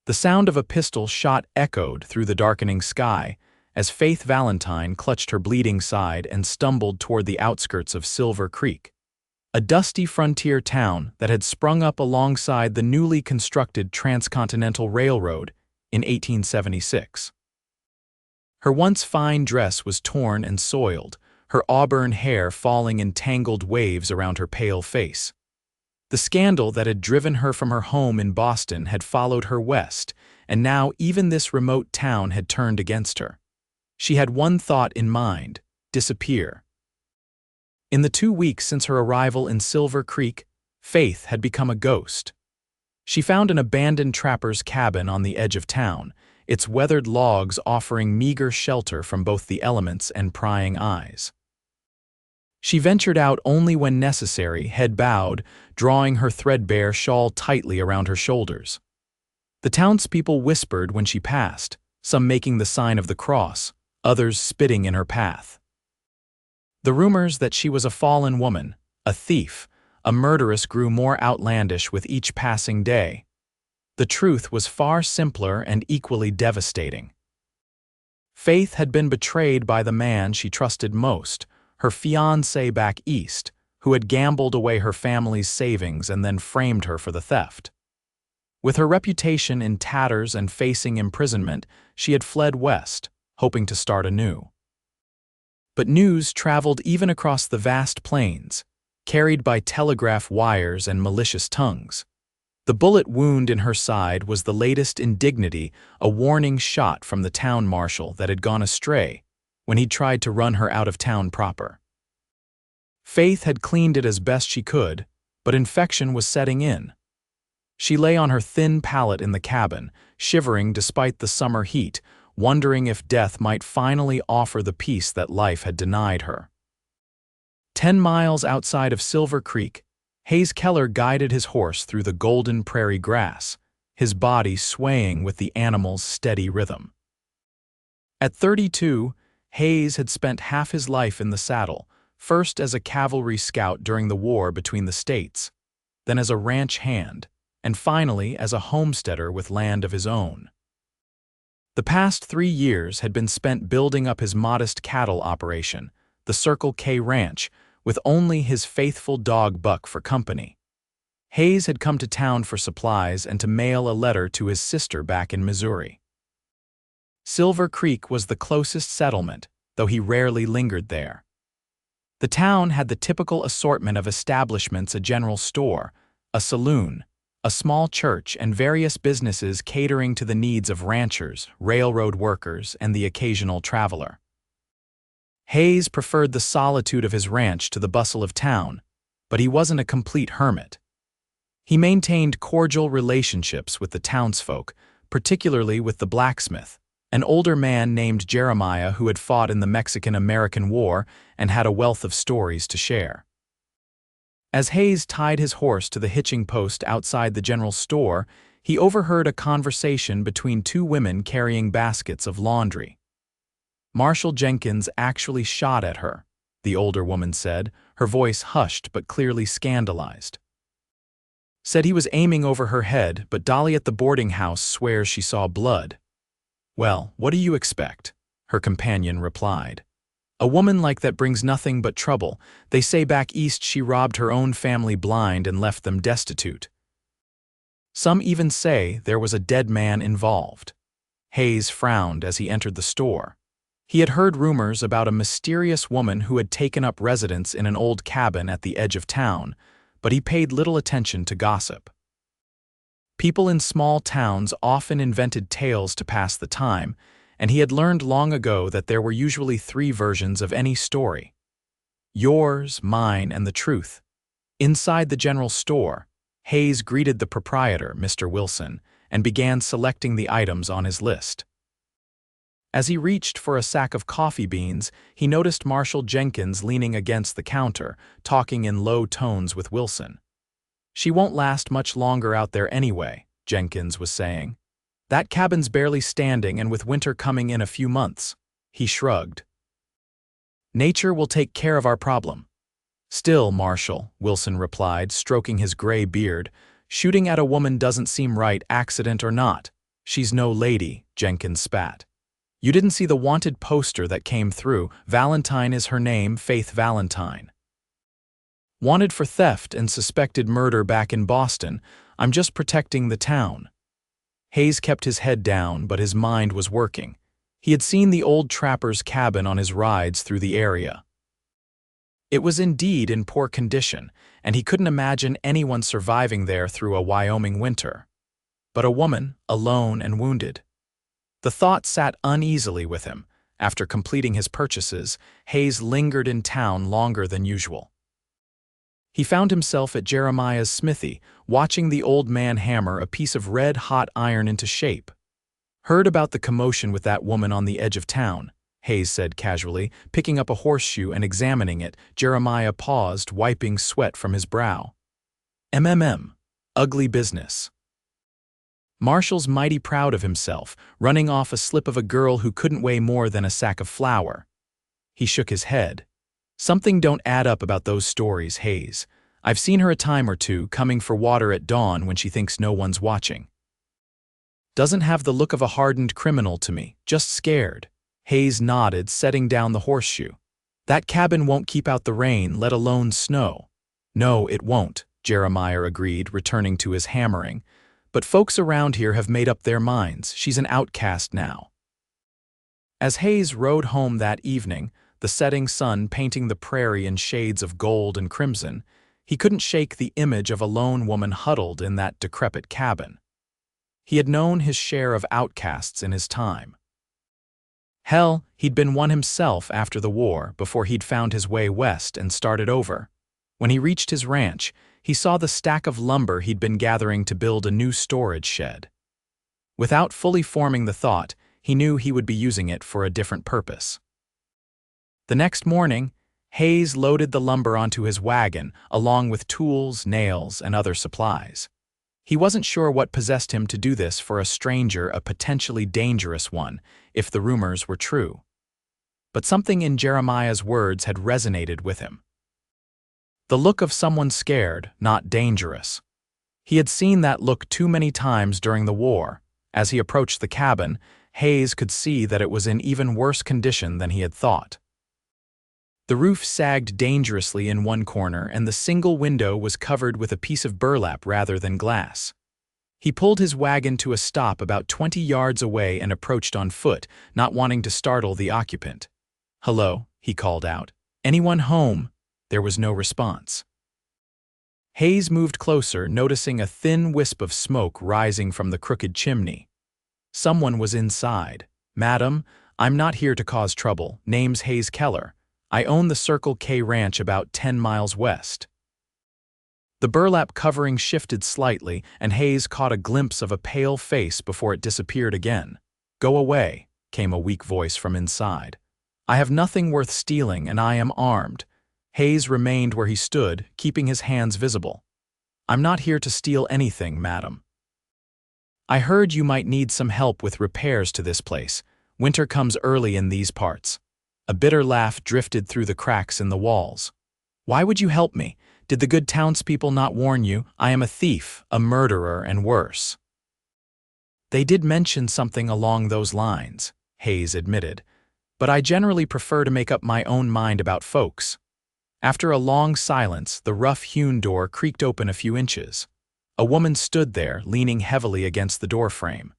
The sound of a pistol shot echoed through the darkening sky as Faith Valentine clutched her bleeding side and stumbled toward the outskirts of Silver Creek, a dusty frontier town that had sprung up alongside the newly constructed Transcontinental Railroad in 1876. Her once fine dress was torn and soiled, her auburn hair falling in tangled waves around her pale face. The scandal that had driven her from her home in Boston had followed her west, and now even this remote town had turned against her. She had one thought in mind: disappear. In the 2 weeks since her arrival in Silver Creek, Faith had become a ghost. She found an abandoned trapper's cabin on the edge of town, its weathered logs offering meager shelter from both the elements and prying eyes. She ventured out only when necessary, head bowed, drawing her threadbare shawl tightly around her shoulders. The townspeople whispered when she passed, some making the sign of the cross, others spitting in her path. The rumors that she was a fallen woman, a thief, a murderess grew more outlandish with each passing day. The truth was far simpler and equally devastating. Faith had been betrayed by the man she trusted most, her fiancé back east, who had gambled away her family's savings and then framed her for the theft. With her reputation in tatters and facing imprisonment, she had fled west, hoping to start anew. But news traveled even across the vast plains, carried by telegraph wires and malicious tongues. The bullet wound in her side was the latest indignity, a warning shot from the town marshal that had gone astray when he'd tried to run her out of town proper. Faith had cleaned it as best she could, but infection was setting in. She lay on her thin pallet in the cabin, shivering despite the summer heat, wondering if death might finally offer the peace that life had denied her. 10 miles outside of Silver Creek, Hayes Keller guided his horse through the golden prairie grass, his body swaying with the animal's steady rhythm. At 32, Hayes had spent half his life in the saddle, first as a cavalry scout during the war between the states, then as a ranch hand, and finally as a homesteader with land of his own. The past 3 years had been spent building up his modest cattle operation, the Circle K Ranch, with only his faithful dog Buck for company. Hayes had come to town for supplies and to mail a letter to his sister back in Missouri. Silver Creek was the closest settlement, though he rarely lingered there. The town had the typical assortment of establishments: a general store, a saloon, a small church, and various businesses catering to the needs of ranchers, railroad workers, and the occasional traveler. Hayes preferred the solitude of his ranch to the bustle of town, but he wasn't a complete hermit. He maintained cordial relationships with the townsfolk, particularly with the blacksmith, an older man named Jeremiah who had fought in the Mexican-American War and had a wealth of stories to share. As Hayes tied his horse to the hitching post outside the general store, he overheard a conversation between 2 women carrying baskets of laundry. "Marshal Jenkins actually shot at her," the older woman said, her voice hushed but clearly scandalized. "Said he was aiming over her head, but Dolly at the boarding house swears she saw blood." "Well, what do you expect?" her companion replied. "A woman like that brings nothing but trouble. They say back east she robbed her own family blind and left them destitute. Some even say there was a dead man involved." Hayes frowned as he entered the store. He had heard rumors about a mysterious woman who had taken up residence in an old cabin at the edge of town, but he paid little attention to gossip. People in small towns often invented tales to pass the time, and he had learned long ago that there were usually 3 versions of any story: yours, mine, and the truth. Inside the general store, Hayes greeted the proprietor, Mr. Wilson, and began selecting the items on his list. As he reached for a sack of coffee beans, he noticed Marshal Jenkins leaning against the counter, talking in low tones with Wilson. "She won't last much longer out there anyway," Jenkins was saying. "That cabin's barely standing, and with winter coming in a few months." He shrugged. "Nature will take care of our problem." "Still, Marshal," Wilson replied, stroking his gray beard, "shooting at a woman doesn't seem right, accident or not. She's no lady, Jenkins spat. You didn't see the wanted poster that came through. Valentine is her name, Faith Valentine. Wanted for theft and suspected murder back in Boston. I'm just protecting the town. Hayes kept his head down, but his mind was working. He had seen the old trapper's cabin on his rides through the area. It was indeed in poor condition, and he couldn't imagine anyone surviving there through a Wyoming winter. But a woman, alone and wounded. The thought sat uneasily with him. After completing his purchases, Hayes lingered in town longer than usual. He found himself at Jeremiah's smithy, watching the old man hammer a piece of red-hot iron into shape. Heard about the commotion with that woman on the edge of town, Hayes said casually, picking up a horseshoe and examining it. Jeremiah paused, wiping sweat from his brow. Ugly business. Marshall's mighty proud of himself, running off a slip of a girl who couldn't weigh more than a sack of flour. He shook his head. Something don't add up about those stories, Hayes. I've seen her a time or two coming for water at dawn when she thinks no one's watching. Doesn't have the look of a hardened criminal to me, just scared. Hayes nodded, setting down the horseshoe. That cabin won't keep out the rain, let alone snow. No, it won't, Jeremiah agreed, returning to his hammering. But folks around here have made up their minds. She's an outcast now. As Hayes rode home that evening, the setting sun painting the prairie in shades of gold and crimson, he couldn't shake the image of a lone woman huddled in that decrepit cabin. He had known his share of outcasts in his time. Hell, he'd been one himself after the war before he'd found his way west and started over. When he reached his ranch, he saw the stack of lumber he'd been gathering to build a new storage shed. Without fully forming the thought, he knew he would be using it for a different purpose. The next morning, Hayes loaded the lumber onto his wagon, along with tools, nails, and other supplies. He wasn't sure what possessed him to do this for a stranger, a potentially dangerous one, if the rumors were true. But something in Jeremiah's words had resonated with him. The look of someone scared, not dangerous. He had seen that look too many times during the war. As he approached the cabin, Hayes could see that it was in even worse condition than he had thought. The roof sagged dangerously in one corner, and the single window was covered with a piece of burlap rather than glass. He pulled his wagon to a stop about 20 yards away and approached on foot, not wanting to startle the occupant. "Hello," he called out. "Anyone home?" There was no response. Hayes moved closer, noticing a thin wisp of smoke rising from the crooked chimney. Someone was inside. "Madam, I'm not here to cause trouble. Name's Hayes Keller. I own the Circle K Ranch about 10 miles west." The burlap covering shifted slightly, and Hayes caught a glimpse of a pale face before it disappeared again. "Go away," came a weak voice from inside. "I have nothing worth stealing, and I am armed." Hayes remained where he stood, keeping his hands visible. "I'm not here to steal anything, madam. I heard you might need some help with repairs to this place. Winter comes early in these parts." A bitter laugh drifted through the cracks in the walls. "Why would you help me? Did the good townspeople not warn you? I am a thief, a murderer, and worse." "They did mention something along those lines," Hayes admitted, "but I generally prefer to make up my own mind about folks." After a long silence, the rough-hewn door creaked open a few inches. A woman stood there, leaning heavily against the doorframe.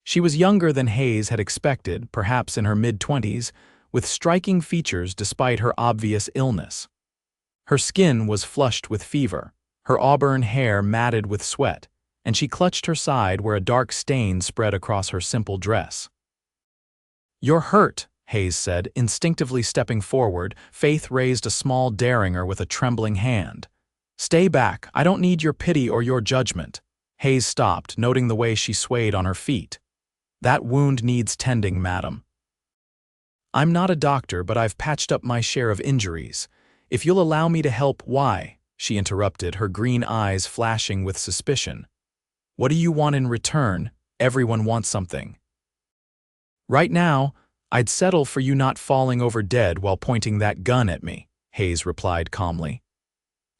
She was younger than Hayes had expected, perhaps in her mid-20s, with striking features despite her obvious illness. Her skin was flushed with fever, her auburn hair matted with sweat, and she clutched her side where a dark stain spread across her simple dress. "You're hurt," Hayes said, instinctively stepping forward. Faith raised a small derringer with a trembling hand. "Stay back, I don't need your pity or your judgment." Hayes stopped, noting the way she swayed on her feet. "That wound needs tending, madam." "I'm not a doctor, but I've patched up my share of injuries. If you'll allow me to help." "Why?" she interrupted, her green eyes flashing with suspicion. "What do you want in return? Everyone wants something." "Right now, I'd settle for you not falling over dead while pointing that gun at me," Hayes replied calmly.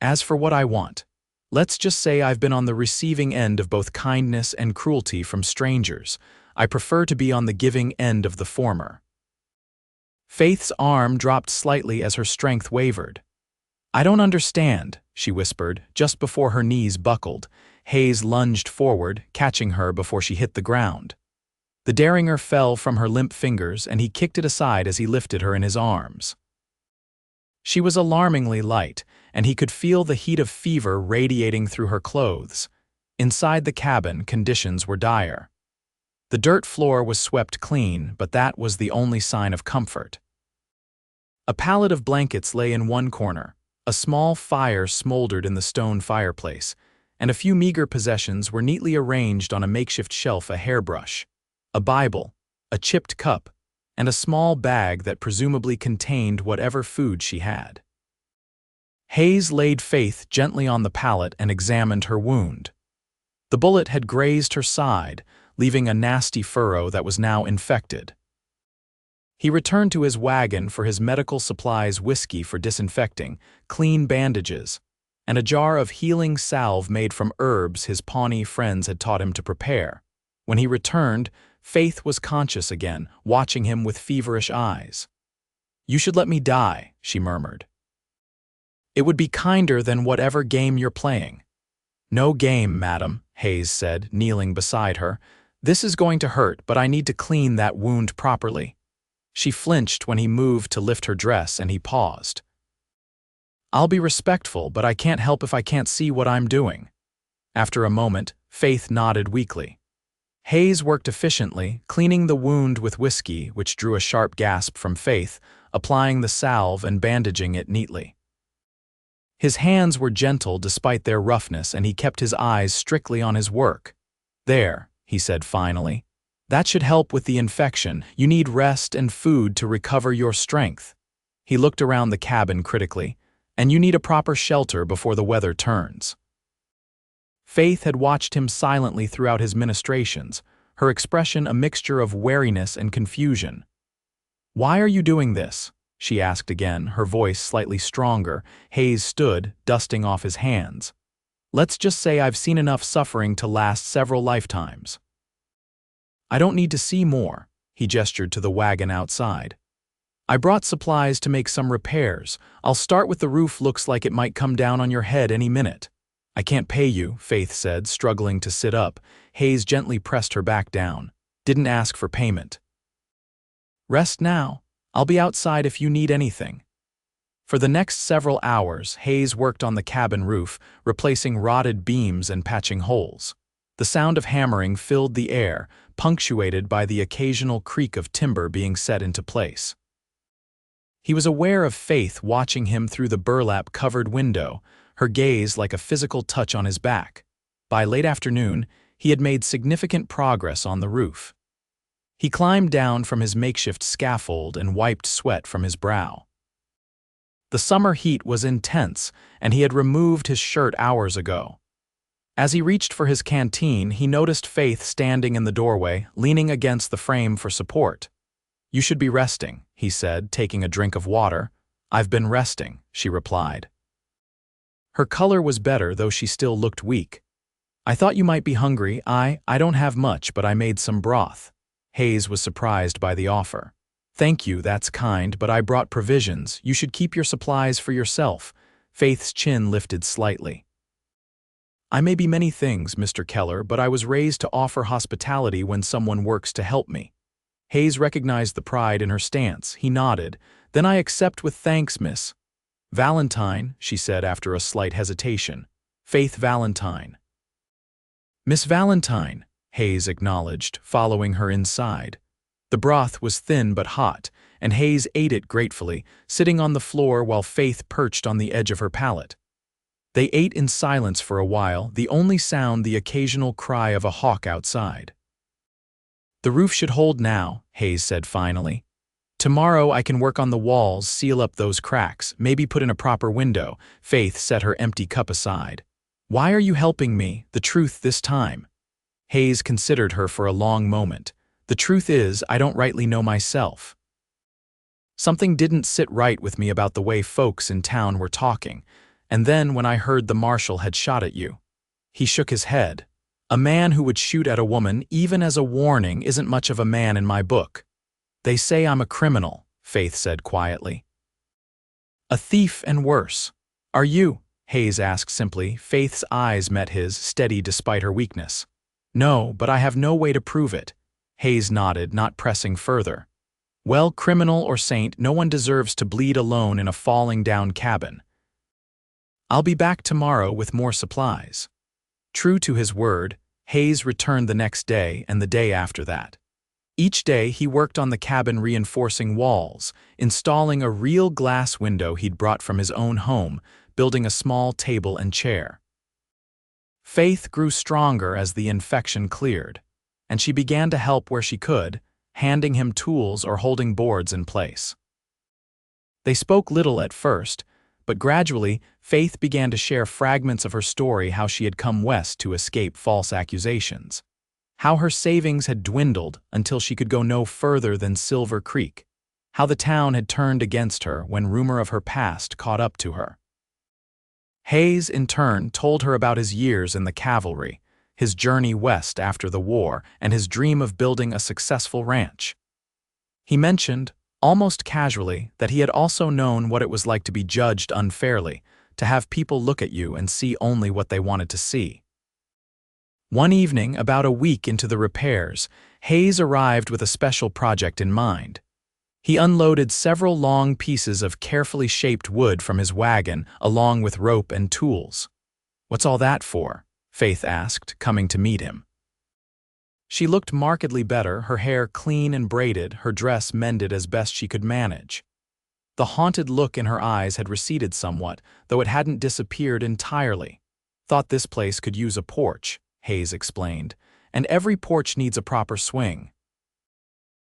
"As for what I want, Let's just say I've been on the receiving end of both kindness and cruelty from strangers. I prefer to be on the giving end of the former. Faith's arm dropped slightly as her strength wavered. I don't understand, she whispered, just before her knees buckled. Hayes lunged forward, catching her before she hit the ground. The derringer fell from her limp fingers, and he kicked it aside as he lifted her in his arms. She was alarmingly light, and he could feel the heat of fever radiating through her clothes. Inside the cabin, conditions were dire. The dirt floor was swept clean, but that was the only sign of comfort. A pallet of blankets lay in one corner, a small fire smoldered in the stone fireplace, and a few meager possessions were neatly arranged on a makeshift shelf: a hairbrush, a Bible, a chipped cup, and a small bag that presumably contained whatever food she had. Hayes laid Faith gently on the pallet and examined her wound. The bullet had grazed her side, leaving a nasty furrow that was now infected. He returned to his wagon for his medical supplies: whiskey for disinfecting, clean bandages, and a jar of healing salve made from herbs his Pawnee friends had taught him to prepare. When he returned, Faith was conscious again, watching him with feverish eyes. "You should let me die," she murmured. "It would be kinder than whatever game you're playing." "No game, madam," Hayes said, kneeling beside her. "This is going to hurt, but I need to clean that wound properly." She flinched when he moved to lift her dress, and he paused. "I'll be respectful, but I can't help if I can't see what I'm doing." After a moment, Faith nodded weakly. Hayes worked efficiently, cleaning the wound with whiskey, which drew a sharp gasp from Faith, applying the salve and bandaging it neatly. His hands were gentle despite their roughness, and he kept his eyes strictly on his work. "There," he said finally. "That should help with the infection. You need rest and food to recover your strength." He looked around the cabin critically. "And you need a proper shelter before the weather turns." Faith had watched him silently throughout his ministrations, her expression a mixture of wariness and confusion. "Why are you doing this?" she asked again, her voice slightly stronger. Hayes stood, dusting off his hands. "Let's just say I've seen enough suffering to last several lifetimes." "I don't need to see more," he gestured to the wagon outside. "I brought supplies to make some repairs. I'll start with the roof. Looks like it might come down on your head any minute." "I can't pay you," Faith said, struggling to sit up. Hayes gently pressed her back down. "Didn't ask for payment." "Rest now. I'll be outside if you need anything." For the next several hours, Hayes worked on the cabin roof, replacing rotted beams and patching holes. The sound of hammering filled the air, punctuated by the occasional creak of timber being set into place. He was aware of Faith watching him through the burlap-covered window, her gaze like a physical touch on his back. By late afternoon, he had made significant progress on the roof. He climbed down from his makeshift scaffold and wiped sweat from his brow. The summer heat was intense, and he had removed his shirt hours ago. As he reached for his canteen, he noticed Faith standing in the doorway, leaning against the frame for support. "You should be resting," he said, taking a drink of water. "I've been resting," she replied. Her color was better, though she still looked weak. "I thought you might be hungry. I don't have much, but I made some broth." Hayes was surprised by the offer. "Thank you, that's kind, but I brought provisions. You should keep your supplies for yourself." Faith's chin lifted slightly. "I may be many things, Mr. Keller, but I was raised to offer hospitality when someone works to help me." Hayes recognized the pride in her stance. He nodded. "Then I accept with thanks, Miss Valentine," she said after a slight hesitation. "Faith Valentine." "Miss Valentine," Hayes acknowledged, following her inside. The broth was thin but hot, and Hayes ate it gratefully, sitting on the floor while Faith perched on the edge of her pallet. They ate in silence for a while, the only sound the occasional cry of a hawk outside. "The roof should hold now," Hayes said finally. "Tomorrow I can work on the walls, seal up those cracks, maybe put in a proper window." Faith set her empty cup aside. "Why are you helping me? The truth this time." Hayes considered her for a long moment. "The truth is, I don't rightly know myself. Something didn't sit right with me about the way folks in town were talking. And then when I heard the marshal had shot at you." He shook his head. "A man who would shoot at a woman, even as a warning, isn't much of a man in my book." "They say I'm a criminal," Faith said quietly. "A thief and worse." "Are you?" Hayes asked simply. Faith's eyes met his, steady despite her weakness. "No, but I have no way to prove it." Hayes nodded, not pressing further. "Well, criminal or saint, no one deserves to bleed alone in a falling-down cabin. I'll be back tomorrow with more supplies." True to his word, Hayes returned the next day and the day after that. Each day he worked on the cabin reinforcing walls, installing a real glass window he'd brought from his own home, building a small table and chair. Faith grew stronger as the infection cleared, and she began to help where she could, handing him tools or holding boards in place. They spoke little at first, but gradually Faith began to share fragments of her story, how she had come west to escape false accusations, how her savings had dwindled until she could go no further than Silver Creek, how the town had turned against her when rumor of her past caught up to her. Hayes, in turn, told her about his years in the cavalry, his journey west after the war, and his dream of building a successful ranch. He mentioned, almost casually, that he had also known what it was like to be judged unfairly, to have people look at you and see only what they wanted to see. One evening, about a week into the repairs, Hayes arrived with a special project in mind. He unloaded several long pieces of carefully shaped wood from his wagon, along with rope and tools. "What's all that for?" Faith asked, coming to meet him. She looked markedly better, her hair clean and braided, her dress mended as best she could manage. The haunted look in her eyes had receded somewhat, though it hadn't disappeared entirely. "Thought this place could use a porch," Hayes explained, "and every porch needs a proper swing."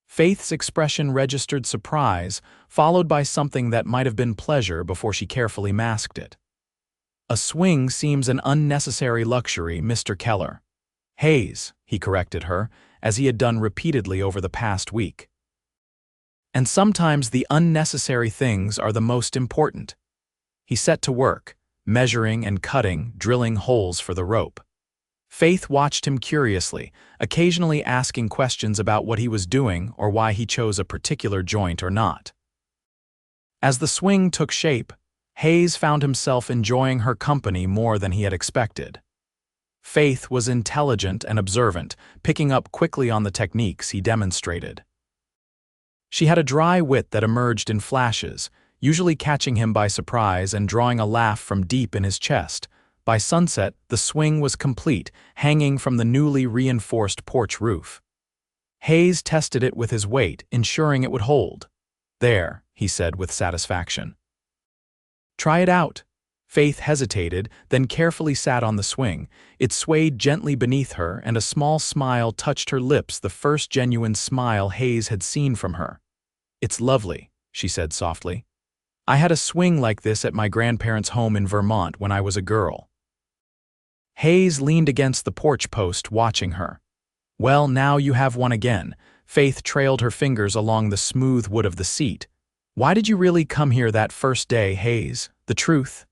Faith's expression registered surprise, followed by something that might have been pleasure before she carefully masked it. "A swing seems an unnecessary luxury, Mr. Keller." "Hayes," he corrected her, as he had done repeatedly over the past week. "And sometimes the unnecessary things are the most important." He set to work, measuring and cutting, drilling holes for the rope. Faith watched him curiously, occasionally asking questions about what he was doing or why he chose a particular joint or not. As the swing took shape, Hayes found himself enjoying her company more than he had expected. Faith was intelligent and observant, picking up quickly on the techniques he demonstrated. She had a dry wit that emerged in flashes, usually catching him by surprise and drawing a laugh from deep in his chest. By sunset, the swing was complete, hanging from the newly reinforced porch roof. Hayes tested it with his weight, ensuring it would hold. "There," he said with satisfaction. "Try it out." Faith hesitated, then carefully sat on the swing. It swayed gently beneath her, and a small smile touched her lips, the first genuine smile Hayes had seen from her. "It's lovely," she said softly. "I had a swing like this at my grandparents' home in Vermont when I was a girl." Hayes leaned against the porch post, watching her. "Well, now you have one again." Faith trailed her fingers along the smooth wood of the seat. "Why did you really come here that first day, Hayes? The truth?"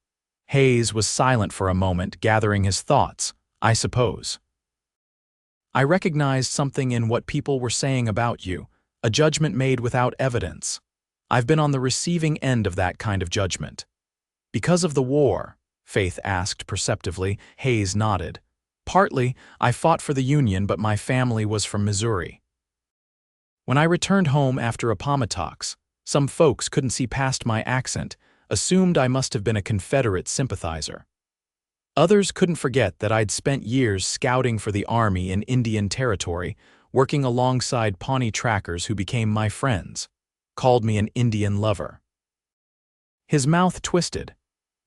Hayes was silent for a moment, gathering his thoughts. "I suppose I recognized something in what people were saying about you, a judgment made without evidence. I've been on the receiving end of that kind of judgment." "Because of the war?" Faith asked perceptively. Hayes nodded. "Partly. I fought for the Union, but my family was from Missouri. When I returned home after Appomattox, some folks couldn't see past my accent, assumed I must have been a Confederate sympathizer. Others couldn't forget that I'd spent years scouting for the Army in Indian Territory, working alongside Pawnee trackers who became my friends, called me an Indian lover." His mouth twisted.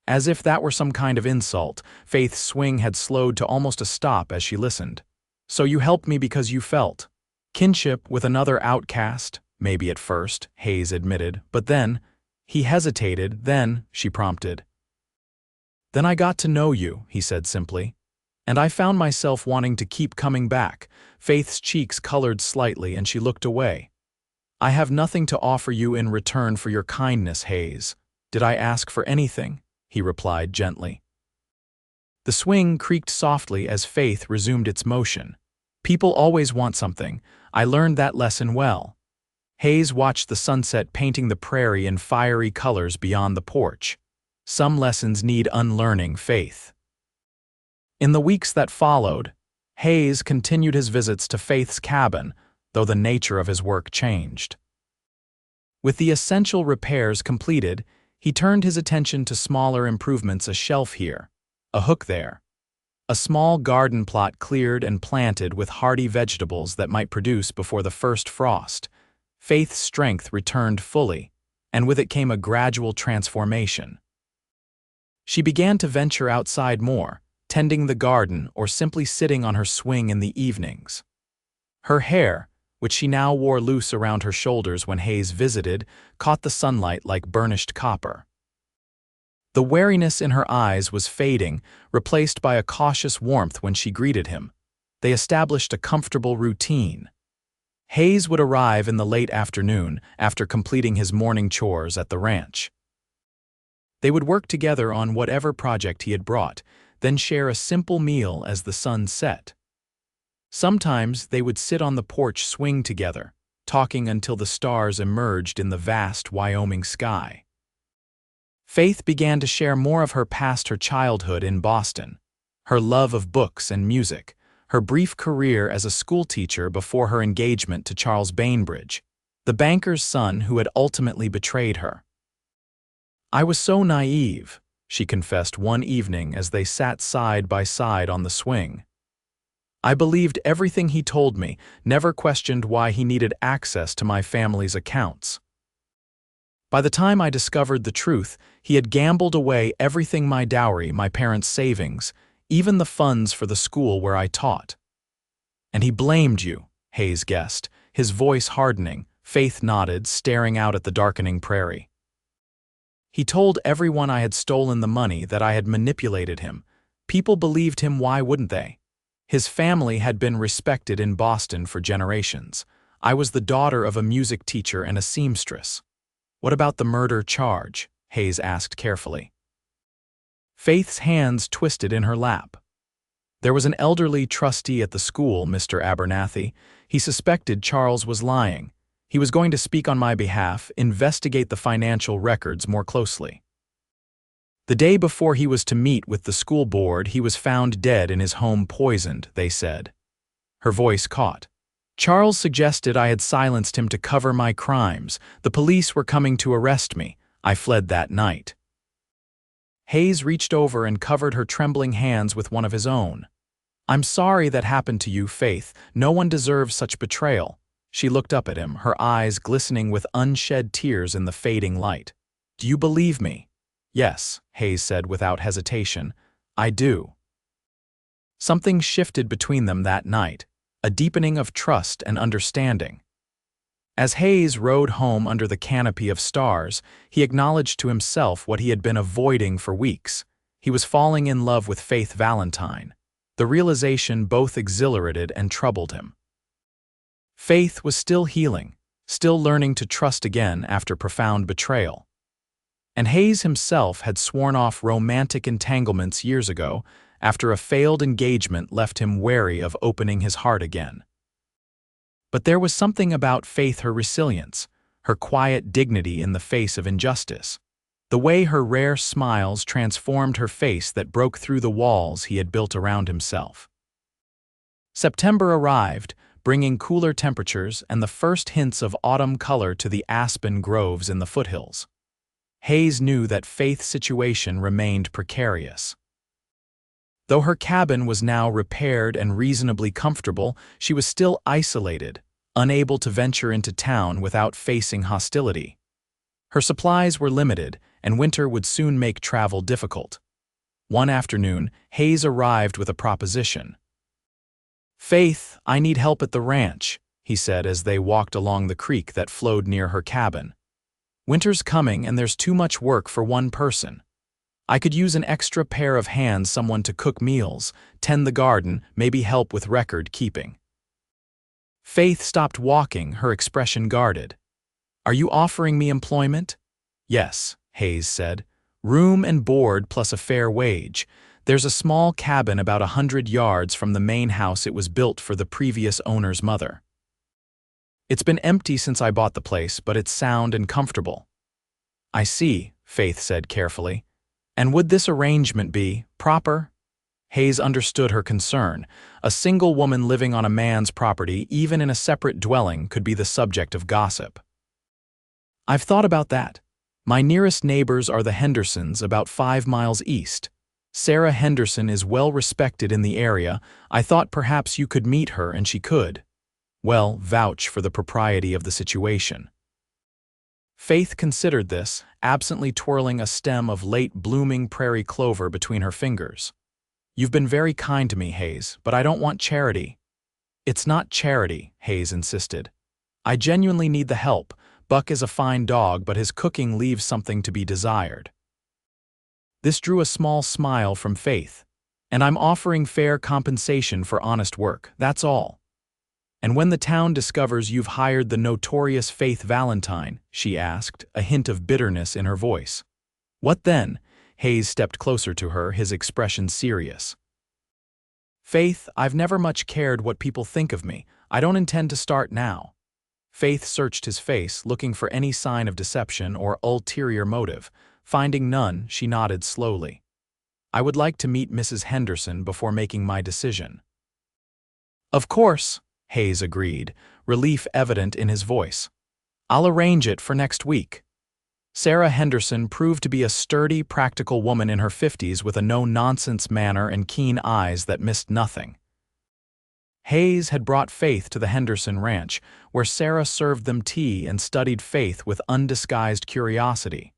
As if that were some kind of insult, Faith's swing had slowed to almost a stop as she listened. "So you helped me because you felt kinship with another outcast?" "Maybe at first," Hayes admitted, "but then—" He hesitated, "Then," she prompted. "Then I got to know you," he said simply. "And I found myself wanting to keep coming back." Faith's cheeks colored slightly and she looked away. "I have nothing to offer you in return for your kindness, Hayes. Did I ask for anything?" he replied gently. The swing creaked softly as Faith resumed its motion. People always want something. I learned that lesson well. Hayes watched the sunset painting the prairie in fiery colors beyond the porch. Some lessons need unlearning, Faith. In the weeks that followed, Hayes continued his visits to Faith's cabin, though the nature of his work changed. With the essential repairs completed, he turned his attention to smaller improvements: a shelf here, a hook there, a small garden plot cleared and planted with hardy vegetables that might produce before the first frost. Faith's strength returned fully, and with it came a gradual transformation. She began to venture outside more, tending the garden or simply sitting on her swing in the evenings. Her hair, which she now wore loose around her shoulders when Hayes visited, caught the sunlight like burnished copper. The wariness in her eyes was fading, replaced by a cautious warmth when she greeted him. They established a comfortable routine. Hayes would arrive in the late afternoon after completing his morning chores at the ranch. They would work together on whatever project he had brought, then share a simple meal as the sun set. Sometimes they would sit on the porch swing together, talking until the stars emerged in the vast Wyoming sky. Faith began to share more of her childhood in Boston, her love of books and music, her brief career as a schoolteacher before her engagement to Charles Bainbridge, the banker's son who had ultimately betrayed her. "I was so naive," she confessed one evening as they sat side by side on the swing. "I believed everything he told me, never questioned why he needed access to my family's accounts. By the time I discovered the truth, he had gambled away everything: my dowry, my parents' savings, even the funds for the school where I taught." "And he blamed you," Hayes guessed, his voice hardening. Faith nodded, staring out at the darkening prairie. "He told everyone I had stolen the money, that I had manipulated him. People believed him, why wouldn't they? His family had been respected in Boston for generations. I was the daughter of a music teacher and a seamstress." "What about the murder charge?" Hayes asked carefully. Faith's hands twisted in her lap. "There was an elderly trustee at the school, Mr. Abernathy. He suspected Charles was lying. He was going to speak on my behalf, investigate the financial records more closely. The day before he was to meet with the school board, he was found dead in his home, poisoned, they said." Her voice caught. "Charles suggested I had silenced him to cover my crimes. The police were coming to arrest me. I fled that night." Hayes reached over and covered her trembling hands with one of his own. "I'm sorry that happened to you, Faith. No one deserves such betrayal." She looked up at him, her eyes glistening with unshed tears in the fading light. "Do you believe me?" "Yes," Hayes said without hesitation. "I do." Something shifted between them that night, a deepening of trust and understanding. As Hayes rode home under the canopy of stars, he acknowledged to himself what he had been avoiding for weeks. He was falling in love with Faith Valentine. The realization both exhilarated and troubled him. Faith was still healing, still learning to trust again after profound betrayal. And Hayes himself had sworn off romantic entanglements years ago, after a failed engagement left him wary of opening his heart again. But there was something about Faith, her resilience, her quiet dignity in the face of injustice, the way her rare smiles transformed her face that broke through the walls he had built around himself. September arrived, bringing cooler temperatures and the first hints of autumn color to the aspen groves in the foothills. Hayes knew that Faith's situation remained precarious. Though her cabin was now repaired and reasonably comfortable, she was still isolated, unable to venture into town without facing hostility. Her supplies were limited, and winter would soon make travel difficult. One afternoon, Hayes arrived with a proposition. "Faith, I need help at the ranch," he said as they walked along the creek that flowed near her cabin. "Winter's coming and there's too much work for one person. I could use an extra pair of hands, someone to cook meals, tend the garden, maybe help with record keeping." Faith stopped walking, her expression guarded. "Are you offering me employment?" "Yes," Hayes said. Room and board plus a fair wage. There's a small cabin about 100 yards from the main house. It was built for the previous owner's mother. It's been empty since I bought the place, but it's sound and comfortable. I see, Faith said carefully. And would this arrangement be proper? Hayes understood her concern. A single woman living on a man's property, even in a separate dwelling, could be the subject of gossip. I've thought about that. My nearest neighbors are the Hendersons, about 5 miles east. Sarah Henderson is well respected in the area. I thought perhaps you could meet her and she could, well, vouch for the propriety of the situation. Faith considered this, absently twirling a stem of late-blooming prairie clover between her fingers. You've been very kind to me, Hayes, but I don't want charity. It's not charity, Hayes insisted. I genuinely need the help. Buck is a fine dog, but his cooking leaves something to be desired. This drew a small smile from Faith. And I'm offering fair compensation for honest work, that's all. And when the town discovers you've hired the notorious Faith Valentine, she asked, a hint of bitterness in her voice. What then? Hayes stepped closer to her, his expression serious. Faith, I've never much cared what people think of me. I don't intend to start now. Faith searched his face, looking for any sign of deception or ulterior motive. Finding none, she nodded slowly. I would like to meet Mrs. Henderson before making my decision. Of course, Hayes agreed, relief evident in his voice. I'll arrange it for next week. Sarah Henderson proved to be a sturdy, practical woman in her 50s with a no-nonsense manner and keen eyes that missed nothing. Hayes had brought Faith to the Henderson ranch, where Sarah served them tea and studied Faith with undisguised curiosity.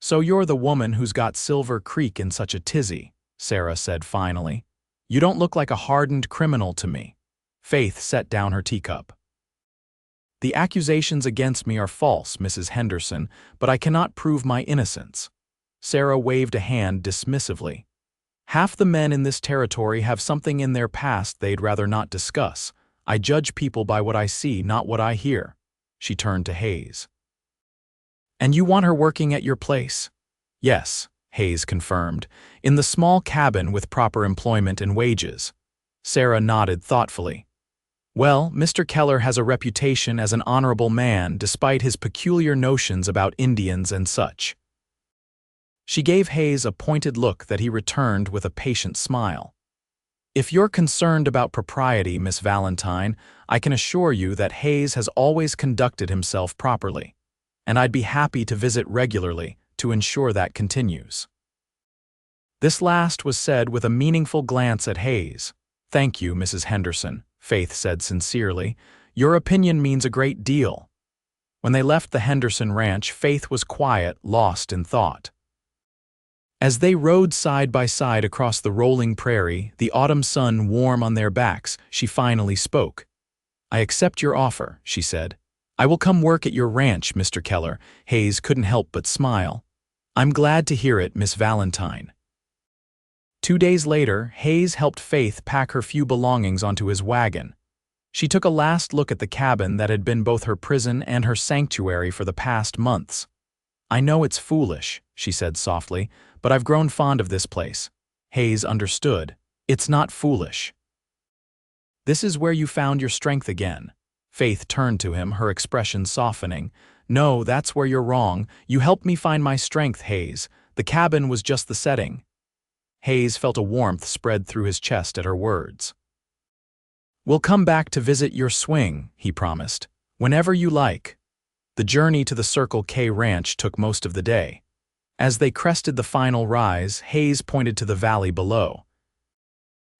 So you're the woman who's got Silver Creek in such a tizzy, Sarah said finally. You don't look like a hardened criminal to me. Faith set down her teacup. The accusations against me are false, Mrs. Henderson, but I cannot prove my innocence. Sarah waved a hand dismissively. Half the men in this territory have something in their past they'd rather not discuss. I judge people by what I see, not what I hear. She turned to Hayes. And you want her working at your place? Yes, Hayes confirmed, in the small cabin with proper employment and wages. Sarah nodded thoughtfully. Well, Mr. Keller has a reputation as an honorable man despite his peculiar notions about Indians and such. She gave Hayes a pointed look that he returned with a patient smile. If you're concerned about propriety, Miss Valentine, I can assure you that Hayes has always conducted himself properly, and I'd be happy to visit regularly to ensure that continues. This last was said with a meaningful glance at Hayes. Thank you, Mrs. Henderson, Faith said sincerely. Your opinion means a great deal. When they left the Henderson ranch, Faith was quiet, lost in thought. As they rode side by side across the rolling prairie, the autumn sun warm on their backs, she finally spoke. I accept your offer, she said. I will come work at your ranch, Mr. Keller. Hayes couldn't help but smile. I'm glad to hear it, Miss Valentine. 2 days later, Hayes helped Faith pack her few belongings onto his wagon. She took a last look at the cabin that had been both her prison and her sanctuary for the past months. I know it's foolish, she said softly, but I've grown fond of this place. Hayes understood. It's not foolish. This is where you found your strength again. Faith turned to him, her expression softening. No, that's where you're wrong. You helped me find my strength, Hayes. The cabin was just the setting. Hayes felt a warmth spread through his chest at her words. We'll come back to visit your swing, he promised, whenever you like. The journey to the Circle K ranch took most of the day. As they crested the final rise, Hayes pointed to the valley below.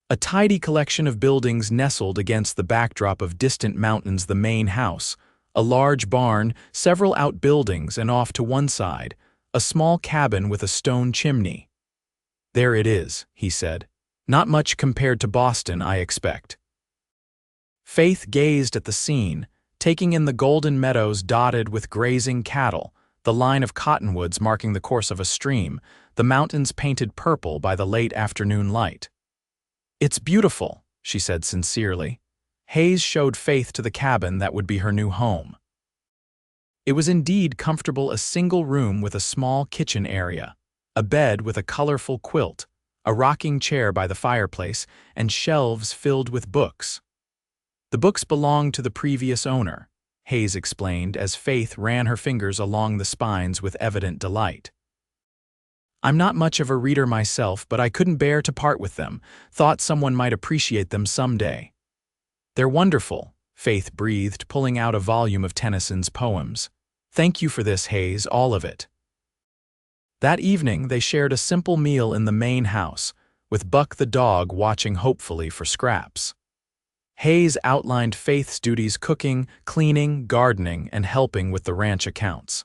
A tidy collection of buildings nestled against the backdrop of distant mountains, the main house, a large barn, several outbuildings, and off to one side, a small cabin with a stone chimney. There it is, he said. Not much compared to Boston, I expect. Faith gazed at the scene, taking in the golden meadows dotted with grazing cattle, the line of cottonwoods marking the course of a stream, the mountains painted purple by the late afternoon light. It's beautiful, she said sincerely. Hayes showed Faith to the cabin that would be her new home. It was indeed comfortable, a single room with a small kitchen area. a bed with a colorful quilt, a rocking chair by the fireplace, and shelves filled with books. The books belonged to the previous owner, Hayes explained as Faith ran her fingers along the spines with evident delight. I'm not much of a reader myself, but I couldn't bear to part with them, thought someone might appreciate them someday. They're wonderful, Faith breathed, pulling out a volume of Tennyson's poems. Thank you for this, Hayes, all of it. That evening, they shared a simple meal in the main house, with Buck the dog watching hopefully for scraps. Hayes outlined Faith's duties: cooking, cleaning, gardening, and helping with the ranch accounts.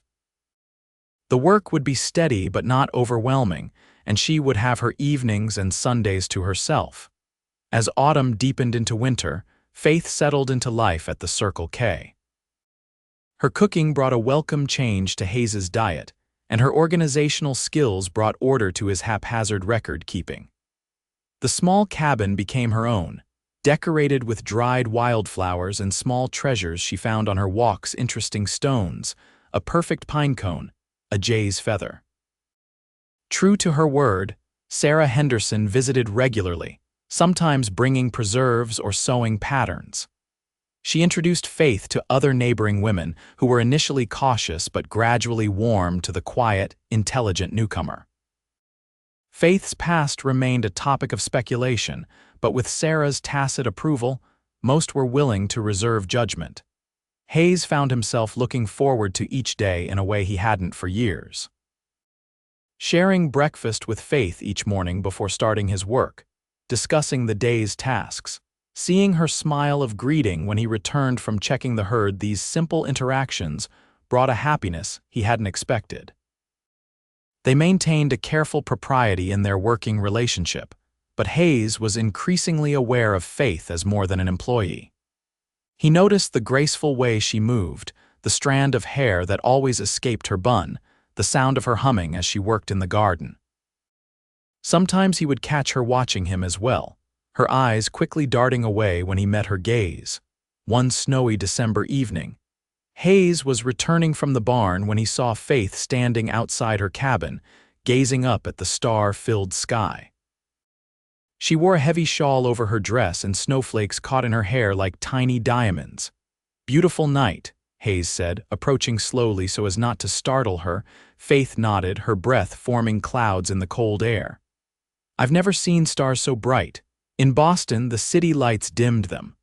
The work would be steady but not overwhelming, and she would have her evenings and Sundays to herself. As autumn deepened into winter, Faith settled into life at the Circle K. Her cooking brought a welcome change to Hayes's diet, and her organizational skills brought order to his haphazard record-keeping. The small cabin became her own, decorated with dried wildflowers and small treasures she found on her walks: interesting stones, a perfect pine cone, a jay's feather. True to her word, Sarah Henderson visited regularly, sometimes bringing preserves or sewing patterns. She introduced Faith to other neighboring women who were initially cautious but gradually warmed to the quiet, intelligent newcomer. Faith's past remained a topic of speculation, but with Sarah's tacit approval, most were willing to reserve judgment. Hayes found himself looking forward to each day in a way he hadn't for years. Sharing breakfast with Faith each morning before starting his work, discussing the day's tasks, seeing her smile of greeting when he returned from checking the herd, these simple interactions brought a happiness he hadn't expected. They maintained a careful propriety in their working relationship, but Hayes was increasingly aware of Faith as more than an employee. He noticed the graceful way she moved, the strand of hair that always escaped her bun, the sound of her humming as she worked in the garden. Sometimes he would catch her watching him as well, her eyes quickly darting away when he met her gaze. One snowy December evening, Hayes was returning from the barn when he saw Faith standing outside her cabin, gazing up at the star-filled sky. She wore a heavy shawl over her dress and snowflakes caught in her hair like tiny diamonds. "Beautiful night," Hayes said, approaching slowly so as not to startle her. Faith nodded, her breath forming clouds in the cold air. "I've never seen stars so bright. In Boston, the city lights dimmed them."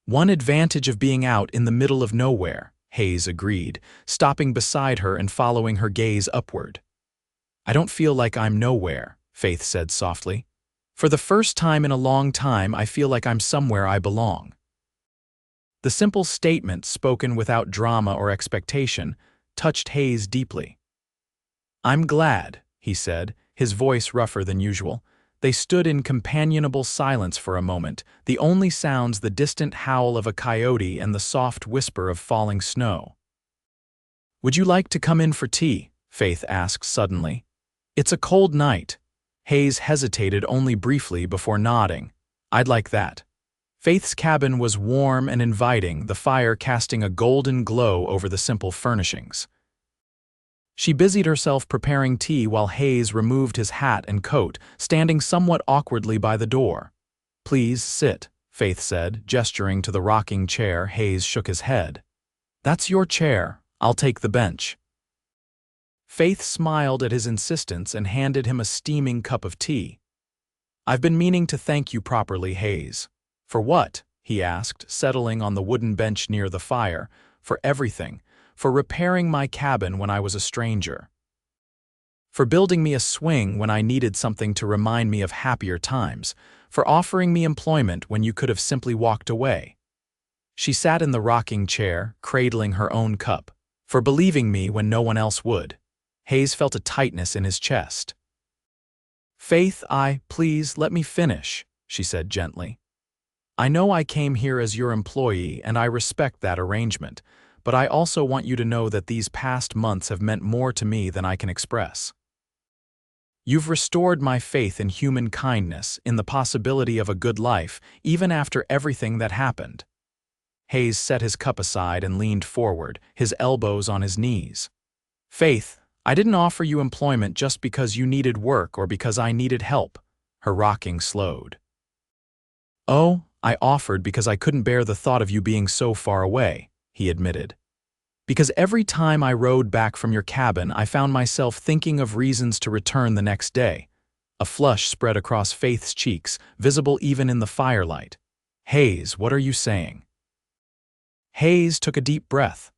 "One advantage of being out in the middle of nowhere," Hayes agreed, stopping beside her and following her gaze upward. "I don't feel like I'm nowhere," Faith said softly. "For the first time in a long time, I feel like I'm somewhere I belong." The simple statement, spoken without drama or expectation, touched Hayes deeply. "I'm glad," he said, his voice rougher than usual. They stood in companionable silence for a moment, the only sounds the distant howl of a coyote and the soft whisper of falling snow. "Would you like to come in for tea?" Faith asked suddenly. "It's a cold night." Hayes hesitated only briefly before nodding. "I'd like that." Faith's cabin was warm and inviting, the fire casting a golden glow over the simple furnishings. She busied herself preparing tea while Hayes removed his hat and coat, standing somewhat awkwardly by the door. "Please sit," Faith said, gesturing to the rocking chair. Hayes shook his head. "That's your chair. I'll take the bench." Faith smiled at his insistence and handed him a steaming cup of tea. "I've been meaning to thank you properly, Hayes." "For what?" he asked, settling on the wooden bench near the fire. "For everything. For repairing my cabin when I was a stranger. For building me a swing when I needed something to remind me of happier times. For offering me employment when you could have simply walked away." She sat in the rocking chair, cradling her own cup. "For believing me when no one else would." Hayes felt a tightness in his chest. "Faith, please let me finish," she said gently. "I know I came here as your employee and I respect that arrangement, but I also want you to know that these past months have meant more to me than I can express. You've restored my faith in human kindness, in the possibility of a good life, even after everything that happened." Hayes set his cup aside and leaned forward, his elbows on his knees. "Faith, I didn't offer you employment just because you needed work or because I needed help. Her rocking slowed. Oh, I offered because I couldn't bear the thought of you being so far away, he admitted. Because every time I rode back from your cabin, I found myself thinking of reasons to return the next day. A flush spread across Faith's cheeks, visible even in the firelight. Hayes, what are you saying? Hayes took a deep breath.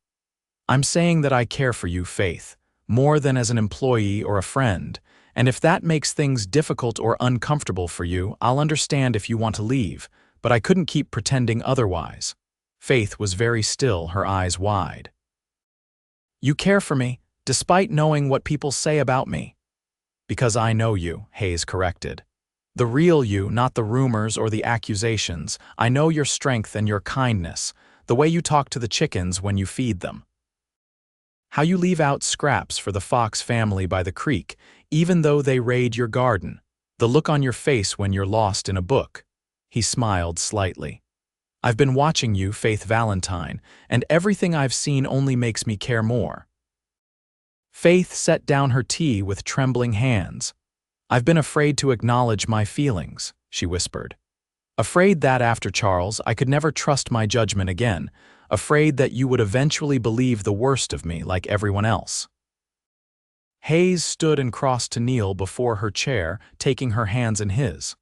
I'm saying that I care for you, Faith, more than as an employee or a friend, and if that makes things difficult or uncomfortable for you, I'll understand if you want to leave, but I couldn't keep pretending otherwise. Faith was very still, her eyes wide. You care for me, despite knowing what people say about me. Because I know you, Hayes corrected. The real you, not the rumors or the accusations. I know your strength and your kindness, the way you talk to the chickens when you feed them. How you leave out scraps for the Fox family by the creek, even though they raid your garden. The look on your face when you're lost in a book. He smiled slightly. I've been watching you, Faith Valentine, and everything I've seen only makes me care more. Faith set down her tea with trembling hands. I've been afraid to acknowledge my feelings, she whispered. Afraid that after Charles, I could never trust my judgment again, afraid that you would eventually believe the worst of me like everyone else. Hayes stood and crossed to kneel before her chair, taking her hands in his.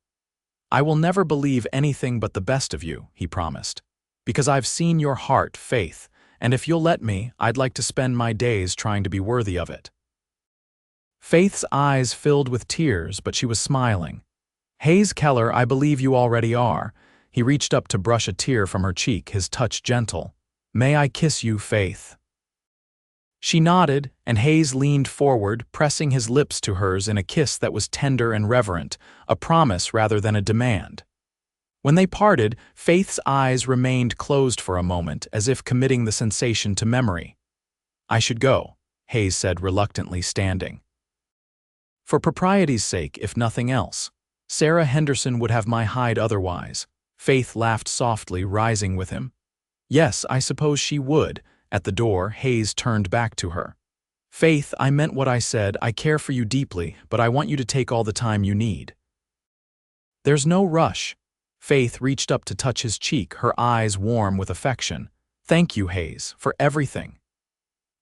I will never believe anything but the best of you, he promised, because I've seen your heart, Faith, and if you'll let me, I'd like to spend my days trying to be worthy of it. Faith's eyes filled with tears, but she was smiling. Hayes Keller, I believe you already are. He reached up to brush a tear from her cheek, his touch gentle. May I kiss you, Faith? She nodded, and Hayes leaned forward, pressing his lips to hers in a kiss that was tender and reverent, a promise rather than a demand. When they parted, Faith's eyes remained closed for a moment, as if committing the sensation to memory. I should go, Hayes said reluctantly, standing. For propriety's sake, if nothing else. Sarah Henderson would have my hide otherwise. Faith laughed softly, rising with him. Yes, I suppose she would. At the door, Hayes turned back to her. Faith, I meant what I said. I care for you deeply, but I want you to take all the time you need. There's no rush. Faith reached up to touch his cheek, her eyes warm with affection. Thank you, Hayes, for everything.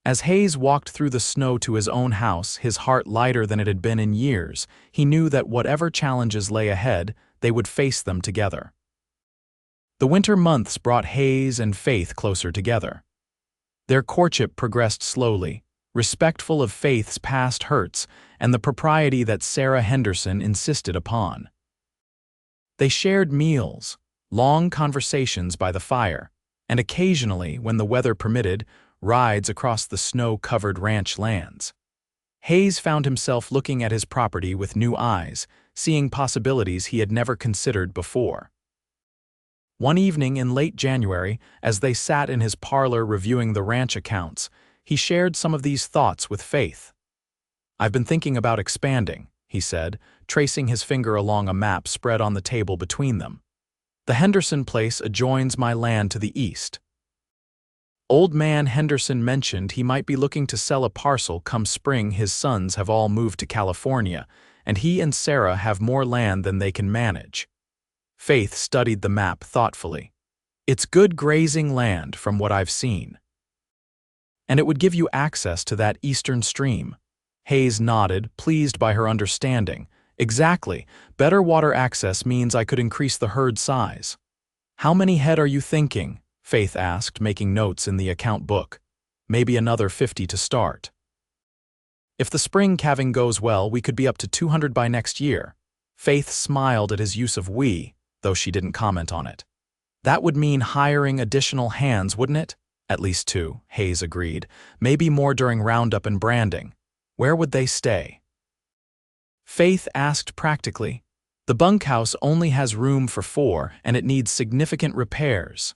As Hayes walked through the snow to his own house, his heart lighter than it had been in years, he knew that whatever challenges lay ahead, they would face them together. The winter months brought Hayes and Faith closer together. Their courtship progressed slowly, respectful of Faith's past hurts and the propriety that Sarah Henderson insisted upon. They shared meals, long conversations by the fire, and occasionally, when the weather permitted, rides across the snow-covered ranch lands. Hayes found himself looking at his property with new eyes, seeing possibilities he had never considered before. One evening in late January, as they sat in his parlor reviewing the ranch accounts, he shared some of these thoughts with Faith. I've been thinking about expanding, he said, tracing his finger along a map spread on the table between them. The Henderson place adjoins my land to the east. Old man Henderson mentioned he might be looking to sell a parcel come spring. His sons have all moved to California, and he and Sarah have more land than they can manage. Faith studied the map thoughtfully. It's good grazing land from what I've seen. And it would give you access to that eastern stream. Hayes nodded, pleased by her understanding. Exactly. Better water access means I could increase the herd size. How many head are you thinking? Faith asked, making notes in the account book. Maybe another 50 to start. If the spring calving goes well, we could be up to 200 by next year. Faith smiled at his use of we, though she didn't comment on it. That would mean hiring additional hands, wouldn't it? At least 2, Hayes agreed. Maybe more during roundup and branding. Where would they stay? Faith asked practically. The bunkhouse only has room for 4, and it needs significant repairs.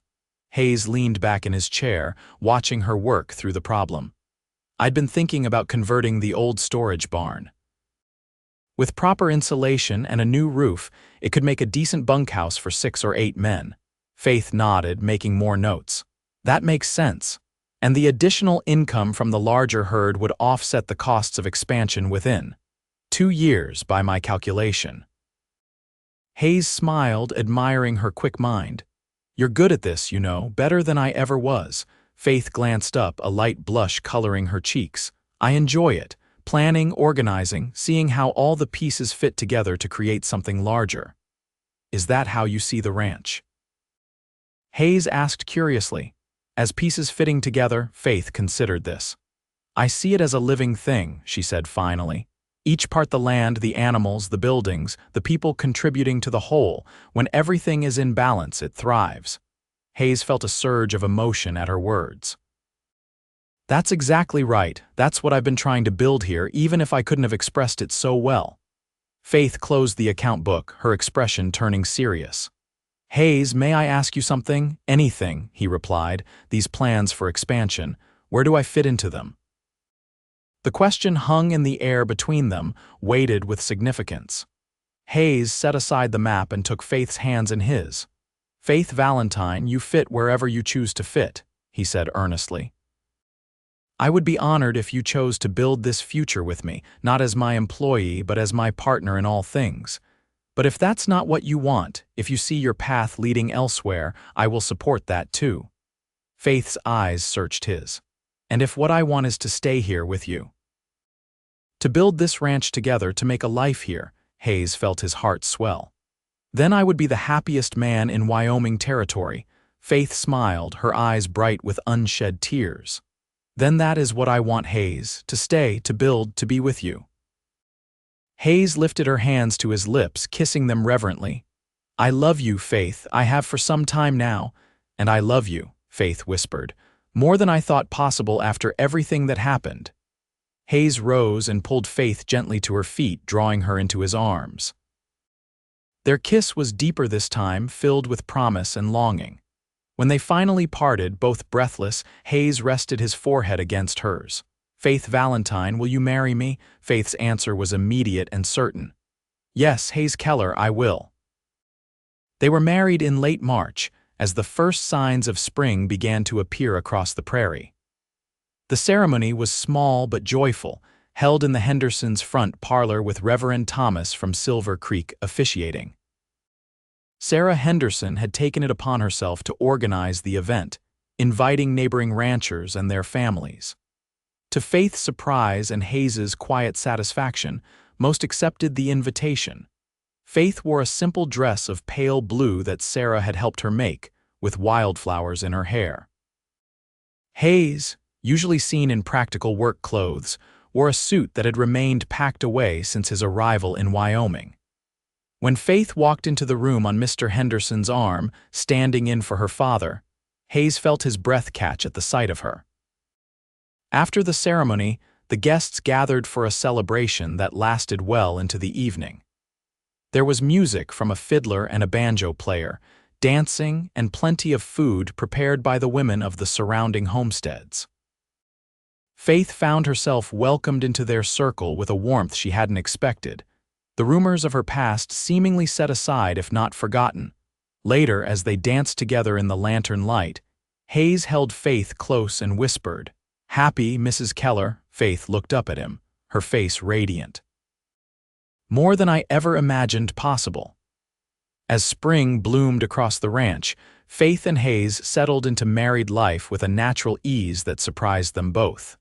Hayes leaned back in his chair, watching her work through the problem. I'd been thinking about converting the old storage barn. With proper insulation and a new roof, it could make a decent bunkhouse for 6 or 8 men. Faith nodded, making more notes. That makes sense. and the additional income from the larger herd would offset the costs of expansion within 2 years by my calculation. Hayes smiled, admiring her quick mind. You're good at this, you know, better than I ever was. Faith glanced up, a light blush coloring her cheeks. I enjoy it. Planning, organizing, seeing how all the pieces fit together to create something larger. Is that how you see the ranch? Hayes asked curiously. As pieces fitting together, Faith considered this. I see it as a living thing, she said finally. Each part, the land, the animals, the buildings, the people contributing to the whole. When everything is in balance, it thrives. Hayes felt a surge of emotion at her words. That's exactly right. That's what I've been trying to build here, even if I couldn't have expressed it so well. Faith closed the account book, her expression turning serious. Hayes, may I ask you something? Anything, he replied. These plans for expansion, where do I fit into them? The question hung in the air between them, weighted with significance. Hayes set aside the map and took Faith's hands in his. Faith Valentine, you fit wherever you choose to fit, he said earnestly. I would be honored if you chose to build this future with me, not as my employee but as my partner in all things. But if that's not what you want, if you see your path leading elsewhere, I will support that too. Faith's eyes searched his. And if what I want is to stay here with you? To build this ranch together, to make a life here, Hayes felt his heart swell. Then I would be the happiest man in Wyoming territory. Faith smiled, her eyes bright with unshed tears. Then that is what I want, Hayes, to stay, to build, to be with you. Hayes lifted her hands to his lips, kissing them reverently. I love you, Faith, I have for some time now. And I love you, Faith whispered, more than I thought possible after everything that happened. Hayes rose and pulled Faith gently to her feet, drawing her into his arms. Their kiss was deeper this time, filled with promise and longing. When they finally parted, both breathless, Hayes rested his forehead against hers. Faith Valentine, will you marry me? Faith's answer was immediate and certain. Yes, Hayes Keller, I will. They were married in late March, as the first signs of spring began to appear across the prairie. The ceremony was small but joyful, held in the Hendersons' front parlor with Reverend Thomas from Silver Creek officiating. Sarah Henderson had taken it upon herself to organize the event, inviting neighboring ranchers and their families. To Faith's surprise and Hayes's quiet satisfaction, most accepted the invitation. Faith wore a simple dress of pale blue that Sarah had helped her make, with wildflowers in her hair. Hayes, usually seen in practical work clothes, wore a suit that had remained packed away since his arrival in Wyoming. When Faith walked into the room on Mr. Henderson's arm, standing in for her father, Hayes felt his breath catch at the sight of her. After the ceremony, the guests gathered for a celebration that lasted well into the evening. There was music from a fiddler and a banjo player, dancing, and plenty of food prepared by the women of the surrounding homesteads. Faith found herself welcomed into their circle with a warmth she hadn't expected, the rumors of her past seemingly set aside if not forgotten. Later, as they danced together in the lantern light, Hayes held Faith close and whispered, "Happy, Mrs. Keller." Faith looked up at him, her face radiant. More than I ever imagined possible. As spring bloomed across the ranch, Faith and Hayes settled into married life with a natural ease that surprised them both.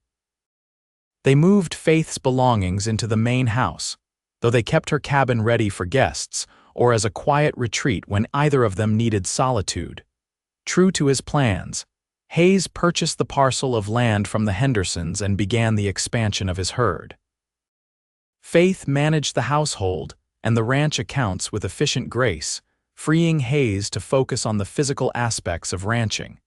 They moved Faith's belongings into the main house, though they kept her cabin ready for guests or as a quiet retreat when either of them needed solitude. True to his plans, Hayes purchased the parcel of land from the Hendersons and began the expansion of his herd. Faith managed the household and the ranch accounts with efficient grace, freeing Hayes to focus on the physical aspects of ranching.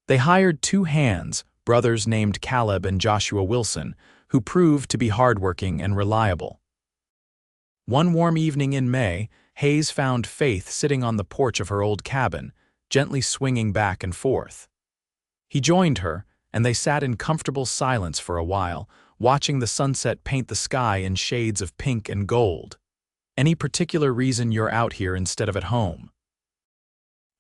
They hired 2 hands, brothers named Caleb and Joshua Wilson, who proved to be hardworking and reliable. One warm evening in May, Hayes found Faith sitting on the porch of her old cabin, gently swinging back and forth. He joined her, and they sat in comfortable silence for a while, watching the sunset paint the sky in shades of pink and gold. Any particular reason you're out here instead of at home?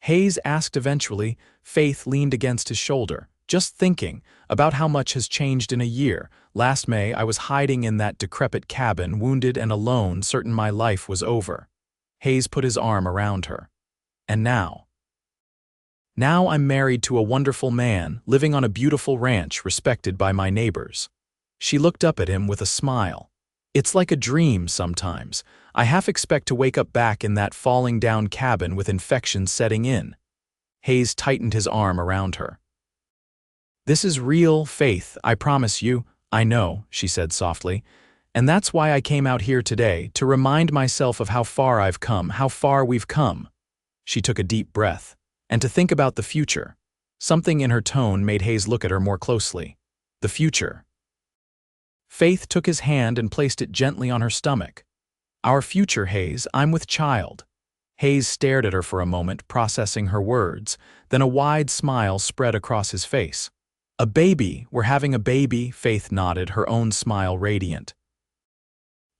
Hayes asked eventually. Faith leaned against his shoulder, Just thinking about how much has changed in a year. Last May, I was hiding in that decrepit cabin, wounded and alone, certain my life was over. Hayes put his arm around her. And now? Now I'm married to a wonderful man, living on a beautiful ranch, respected by my neighbors. She looked up at him with a smile. It's like a dream sometimes. I half expect to wake up back in that falling down cabin with infection setting in. Hayes tightened his arm around her. This is real, Faith, I promise you. I know, she said softly. And that's why I came out here today, to remind myself of how far I've come, how far we've come. She took a deep breath. And to think about the future. Something in her tone made Hayes look at her more closely. The future. Faith took his hand and placed it gently on her stomach. Our future, Hayes, I'm with child. Hayes stared at her for a moment, processing her words, then a wide smile spread across his face. A baby, we're having a baby, Faith nodded, her own smile radiant.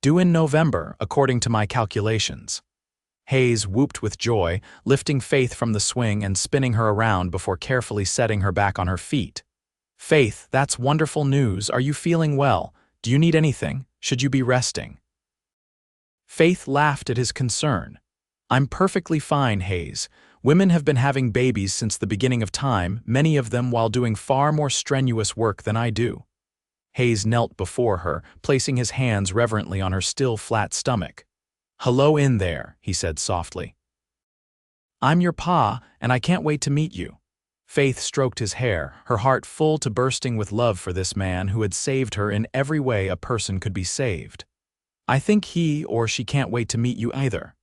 Due in November, according to my calculations. Hayes whooped with joy, lifting Faith from the swing and spinning her around before carefully setting her back on her feet. Faith, that's wonderful news. Are you feeling well? Do you need anything? Should you be resting? Faith laughed at his concern. I'm perfectly fine, Hayes. Women have been having babies since the beginning of time, many of them while doing far more strenuous work than I do. Hayes knelt before her, placing his hands reverently on her still flat stomach. Hello in there, he said softly. I'm your pa, and I can't wait to meet you. Faith stroked his hair, her heart full to bursting with love for this man who had saved her in every way a person could be saved. I think he or she can't wait to meet you either.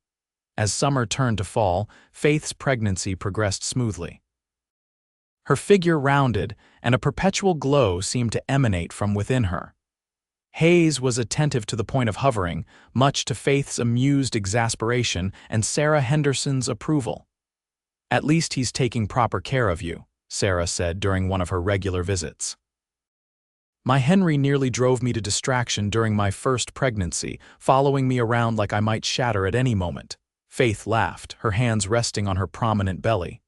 As summer turned to fall, Faith's pregnancy progressed smoothly. Her figure rounded, and a perpetual glow seemed to emanate from within her. Hayes was attentive to the point of hovering, much to Faith's amused exasperation and Sarah Henderson's approval. At least he's taking proper care of you, Sarah said during one of her regular visits. My Henry nearly drove me to distraction during my first pregnancy, following me around like I might shatter at any moment. Faith laughed, her hands resting on her prominent belly.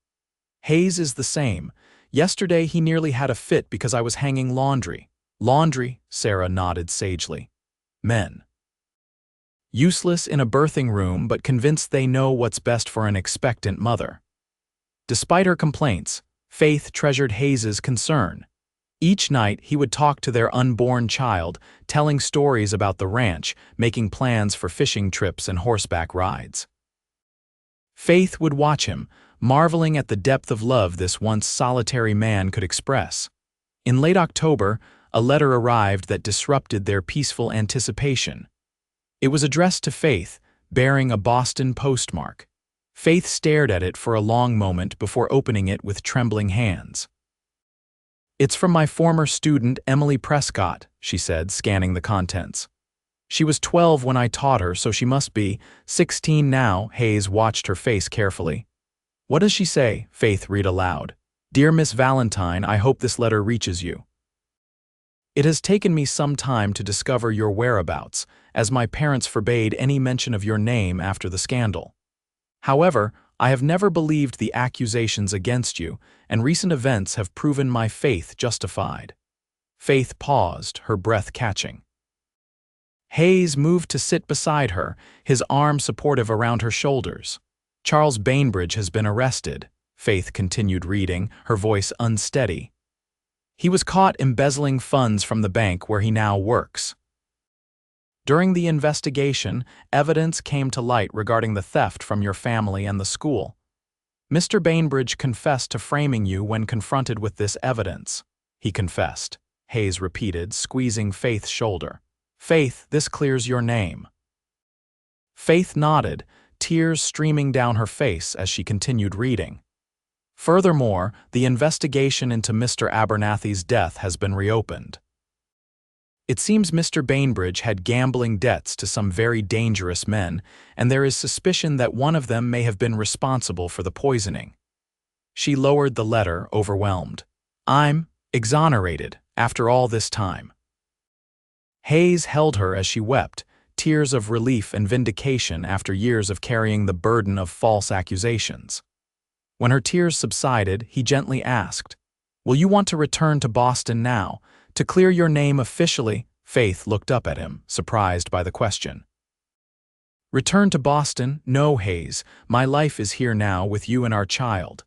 Hayes is the same. Yesterday he nearly had a fit because I was hanging laundry. Laundry, Sarah nodded sagely. Men. Useless in a birthing room, but convinced they know what's best for an expectant mother. Despite her complaints, Faith treasured Hayes's concern. Each night he would talk to their unborn child, telling stories about the ranch, making plans for fishing trips and horseback rides. Faith would watch him, marveling at the depth of love this once solitary man could express. In late October, a letter arrived that disrupted their peaceful anticipation. It was addressed to Faith, bearing a Boston postmark. Faith stared at it for a long moment before opening it with trembling hands. It's from my former student, Emily Prescott, she said, scanning the contents. She was 12 when I taught her, so she must be 16 now. Hayes watched her face carefully. What does she say? Faith read aloud. Dear Miss Valentine, I hope this letter reaches you. It has taken me some time to discover your whereabouts, as my parents forbade any mention of your name after the scandal. However, I have never believed the accusations against you, and recent events have proven my faith justified. Faith paused, her breath catching. Hayes moved to sit beside her, his arm supportive around her shoulders. Charles Bainbridge has been arrested, Faith continued reading, her voice unsteady. He was caught embezzling funds from the bank where he now works. During the investigation, evidence came to light regarding the theft from your family and the school. Mr. Bainbridge confessed to framing you when confronted with this evidence. He confessed, Hayes repeated, squeezing Faith's shoulder. Faith, this clears your name. Faith nodded, tears streaming down her face as she continued reading. Furthermore, the investigation into Mr. Abernathy's death has been reopened. It seems Mr. Bainbridge had gambling debts to some very dangerous men, and there is suspicion that one of them may have been responsible for the poisoning. She lowered the letter, overwhelmed. I'm exonerated after all this time. Hayes held her as she wept, tears of relief and vindication after years of carrying the burden of false accusations. When her tears subsided, he gently asked, Will you want to return to Boston now, to clear your name officially? Faith looked up at him, surprised by the question. Return to Boston? No, Hayes. My life is here now with you and our child.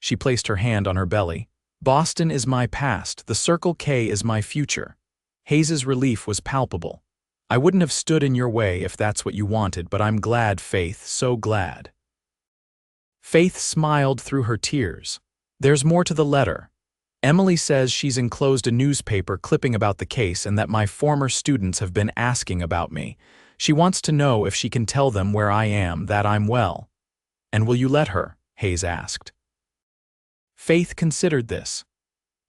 She placed her hand on her belly. Boston is my past, the Circle K is my future. Hayes's relief was palpable. I wouldn't have stood in your way if that's what you wanted, but I'm glad, Faith, so glad. Faith smiled through her tears. There's more to the letter. Emily says she's enclosed a newspaper clipping about the case and that my former students have been asking about me. She wants to know if she can tell them where I am, that I'm well. And will you let her? Hayes asked. Faith considered this.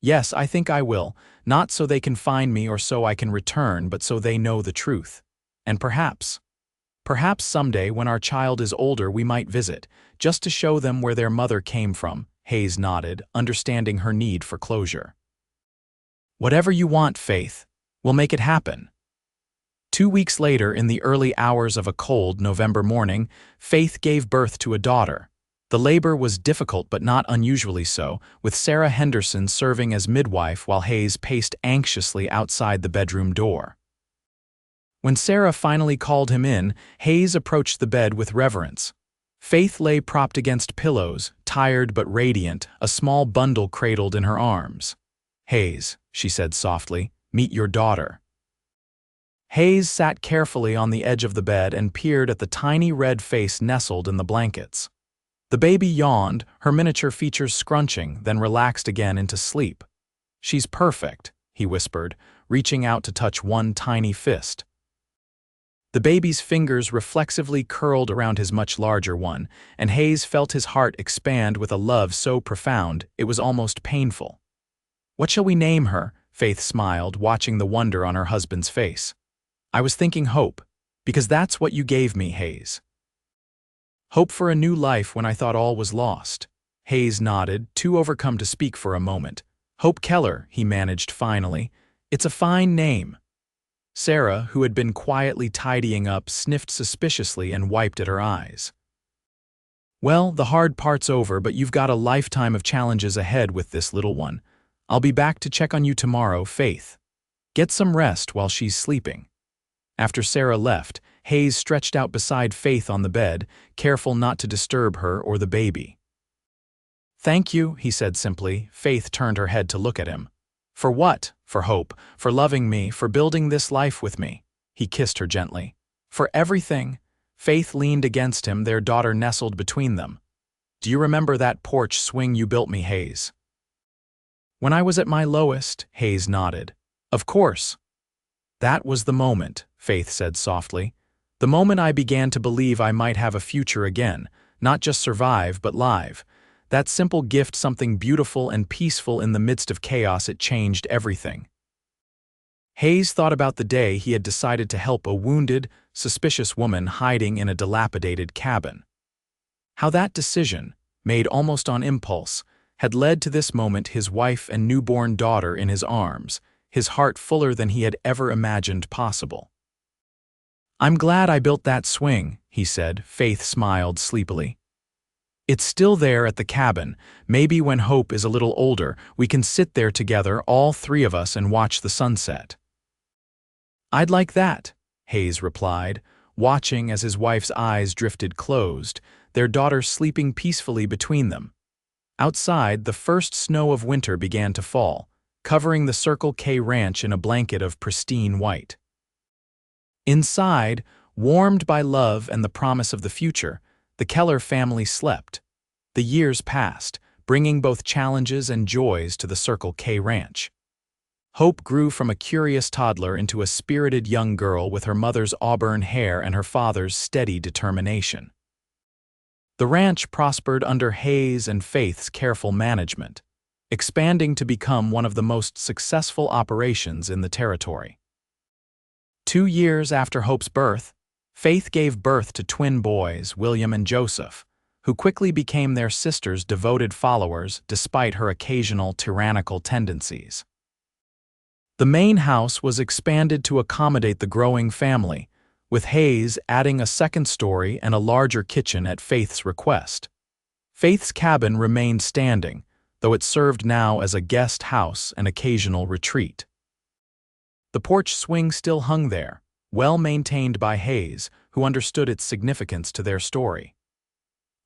Yes, I think I will, not so they can find me or so I can return, but so they know the truth. And perhaps someday when our child is older we might visit, just to show them where their mother came from. Hayes nodded, understanding her need for closure. Whatever you want, Faith. We'll make it happen. 2 weeks later, in the early hours of a cold November morning, Faith gave birth to a daughter. The labor was difficult but not unusually so, with Sarah Henderson serving as midwife while Hayes paced anxiously outside the bedroom door. When Sarah finally called him in, Hayes approached the bed with reverence. Faith lay propped against pillows, tired but radiant, a small bundle cradled in her arms. Hayes, she said softly, meet your daughter. Hayes sat carefully on the edge of the bed and peered at the tiny red face nestled in the blankets. The baby yawned, her miniature features scrunching, then relaxed again into sleep. She's perfect, he whispered, reaching out to touch one tiny fist. The baby's fingers reflexively curled around his much larger one, and Hayes felt his heart expand with a love so profound it was almost painful. What shall we name her? Faith smiled, watching the wonder on her husband's face. I was thinking Hope, because that's what you gave me, Hayes. Hope for a new life when I thought all was lost. Hayes nodded, too overcome to speak for a moment. Hope Keller, he managed finally. It's a fine name. Sarah, who had been quietly tidying up, sniffed suspiciously and wiped at her eyes. Well, the hard part's over, but you've got a lifetime of challenges ahead with this little one. I'll be back to check on you tomorrow, Faith. Get some rest while she's sleeping. After Sarah left, Hayes stretched out beside Faith on the bed, careful not to disturb her or the baby. Thank you, he said simply. Faith turned her head to look at him. For what? For Hope, for loving me, for building this life with me. He kissed her gently. For everything. Faith leaned against him, their daughter nestled between them. Do you remember that porch swing you built me, Hayes? When I was at my lowest, Hayes nodded. Of course. That was the moment, Faith said softly. The moment I began to believe I might have a future again, not just survive, but live. That simple gift, something beautiful and peaceful in the midst of chaos, it changed everything. Hayes thought about the day he had decided to help a wounded, suspicious woman hiding in a dilapidated cabin. How that decision, made almost on impulse, had led to this moment, his wife and newborn daughter in his arms, his heart fuller than he had ever imagined possible. I'm glad I built that swing, he said. Faith smiled sleepily. It's still there at the cabin. Maybe when Hope is a little older, we can sit there together, all three of us, and watch the sunset. I'd like that, Hayes replied, watching as his wife's eyes drifted closed, their daughter sleeping peacefully between them. Outside, the first snow of winter began to fall, covering the Circle K ranch in a blanket of pristine white. Inside, warmed by love and the promise of the future, the Keller family slept. The years passed, bringing both challenges and joys to the Circle K ranch. Hope grew from a curious toddler into a spirited young girl with her mother's auburn hair and her father's steady determination. The ranch prospered under Hayes and Faith's careful management, expanding to become one of the most successful operations in the territory. 2 years after Hope's birth, Faith gave birth to twin boys, William and Joseph, who quickly became their sister's devoted followers despite her occasional tyrannical tendencies. The main house was expanded to accommodate the growing family, with Hayes adding a second story and a larger kitchen at Faith's request. Faith's cabin remained standing, though it served now as a guest house and occasional retreat. The porch swing still hung there, well maintained by Hayes, who understood its significance to their story.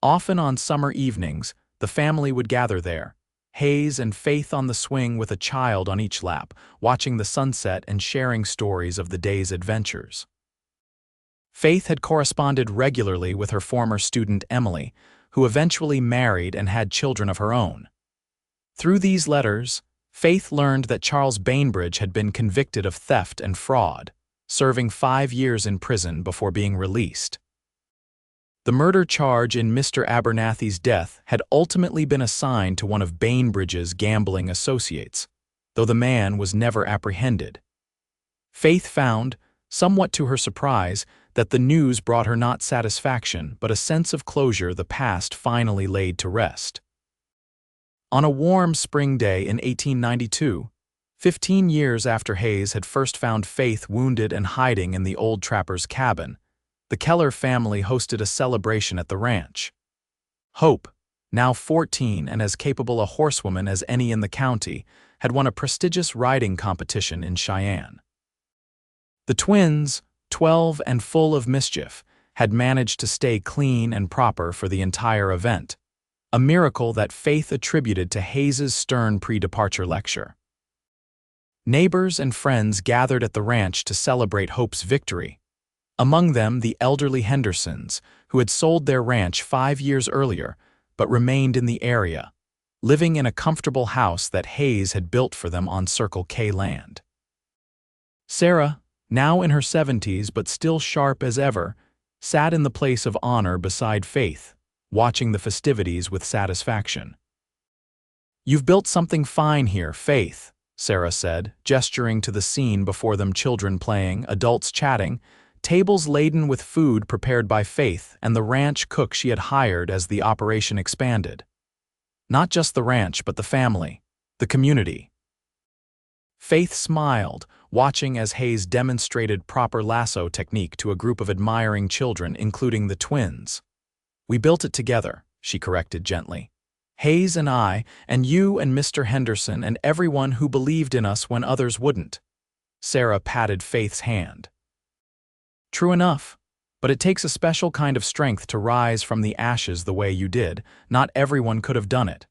Often on summer evenings, the family would gather there, Hayes and Faith on the swing with a child on each lap, watching the sunset and sharing stories of the day's adventures. Faith had corresponded regularly with her former student Emily, who eventually married and had children of her own. Through these letters, Faith learned that Charles Bainbridge had been convicted of theft and fraud, serving 5 years in prison before being released. The murder charge in Mr. Abernathy's death had ultimately been assigned to one of Bainbridge's gambling associates, though the man was never apprehended. Faith found, somewhat to her surprise, that the news brought her not satisfaction but a sense of closure the past finally laid to rest. On a warm spring day in 1892, 15 years after Hayes had first found Faith wounded and hiding in the old trapper's cabin, the Keller family hosted a celebration at the ranch. Hope, now 14 and as capable a horsewoman as any in the county, had won a prestigious riding competition in Cheyenne. The twins, 12 and full of mischief, had managed to stay clean and proper for the entire event, a miracle that Faith attributed to Hayes's stern pre-departure lecture. Neighbors and friends gathered at the ranch to celebrate Hope's victory, among them the elderly Hendersons, who had sold their ranch 5 years earlier but remained in the area, living in a comfortable house that Hayes had built for them on Circle K land. Sarah, now in her 70s but still sharp as ever, sat in the place of honor beside Faith, watching the festivities with satisfaction. "You've built something fine here, Faith," Sarah said, gesturing to the scene before them, children playing, adults chatting, tables laden with food prepared by Faith and the ranch cook she had hired as the operation expanded. Not just the ranch, but the family, the community. Faith smiled, watching as Hayes demonstrated proper lasso technique to a group of admiring children, including the twins. "We built it together," she corrected gently. "Hayes and I, and you and Mr. Henderson and everyone who believed in us when others wouldn't." Sarah patted Faith's hand. "True enough, but it takes a special kind of strength to rise from the ashes the way you did. Not everyone could have done it."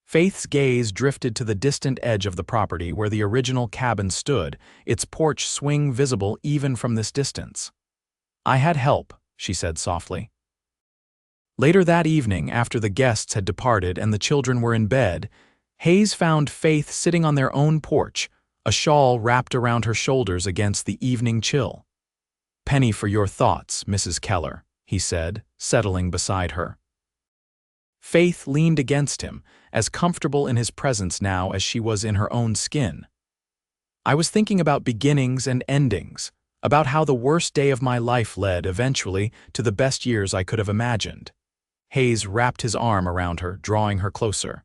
Faith's gaze drifted to the distant edge of the property where the original cabin stood, its porch swing visible even from this distance. "I had help," she said softly. Later that evening, after the guests had departed and the children were in bed, Hayes found Faith sitting on their own porch, a shawl wrapped around her shoulders against the evening chill. "Penny for your thoughts, Mrs. Keller," he said, settling beside her. Faith leaned against him, as comfortable in his presence now as she was in her own skin. "I was thinking about beginnings and endings, about how the worst day of my life led, eventually, to the best years I could have imagined." Hayes wrapped his arm around her, drawing her closer.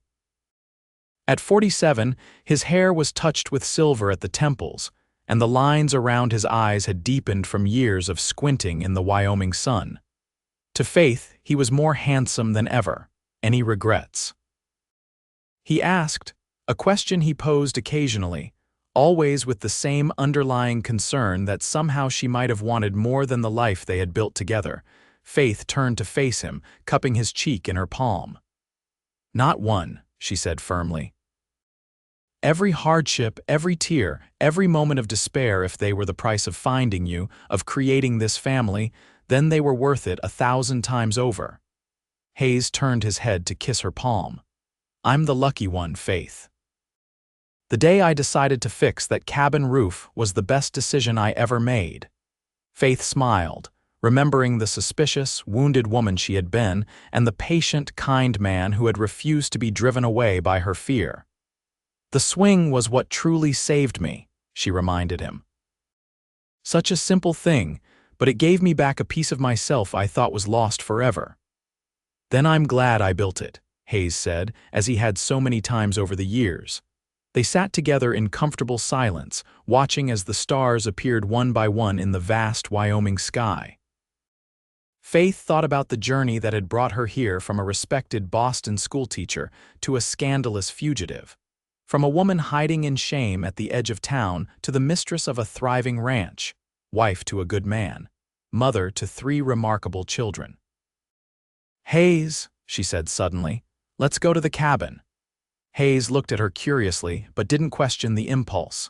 At 47, his hair was touched with silver at the temples, and the lines around his eyes had deepened from years of squinting in the Wyoming sun. To Faith, he was more handsome than ever. "Any regrets?" he asked, a question he posed occasionally, always with the same underlying concern that somehow she might have wanted more than the life they had built together. Faith turned to face him, cupping his cheek in her palm. "Not one," she said firmly. "Every hardship, every tear, every moment of despair, if they were the price of finding you, of creating this family, then they were worth it 1,000 times over." Hayes turned his head to kiss her palm. "I'm the lucky one, Faith. The day I decided to fix that cabin roof was the best decision I ever made." Faith smiled, remembering the suspicious, wounded woman she had been and the patient, kind man who had refused to be driven away by her fear. "The swing was what truly saved me," she reminded him. "Such a simple thing, but it gave me back a piece of myself I thought was lost forever." "Then I'm glad I built it," Hayes said, as he had so many times over the years. They sat together in comfortable silence, watching as the stars appeared one by one in the vast Wyoming sky. Faith thought about the journey that had brought her here from a respected Boston schoolteacher to a scandalous fugitive. From a woman hiding in shame at the edge of town to the mistress of a thriving ranch, wife to a good man, mother to 3 remarkable children. "Hayes," she said suddenly, "let's go to the cabin." Hayes looked at her curiously but didn't question the impulse.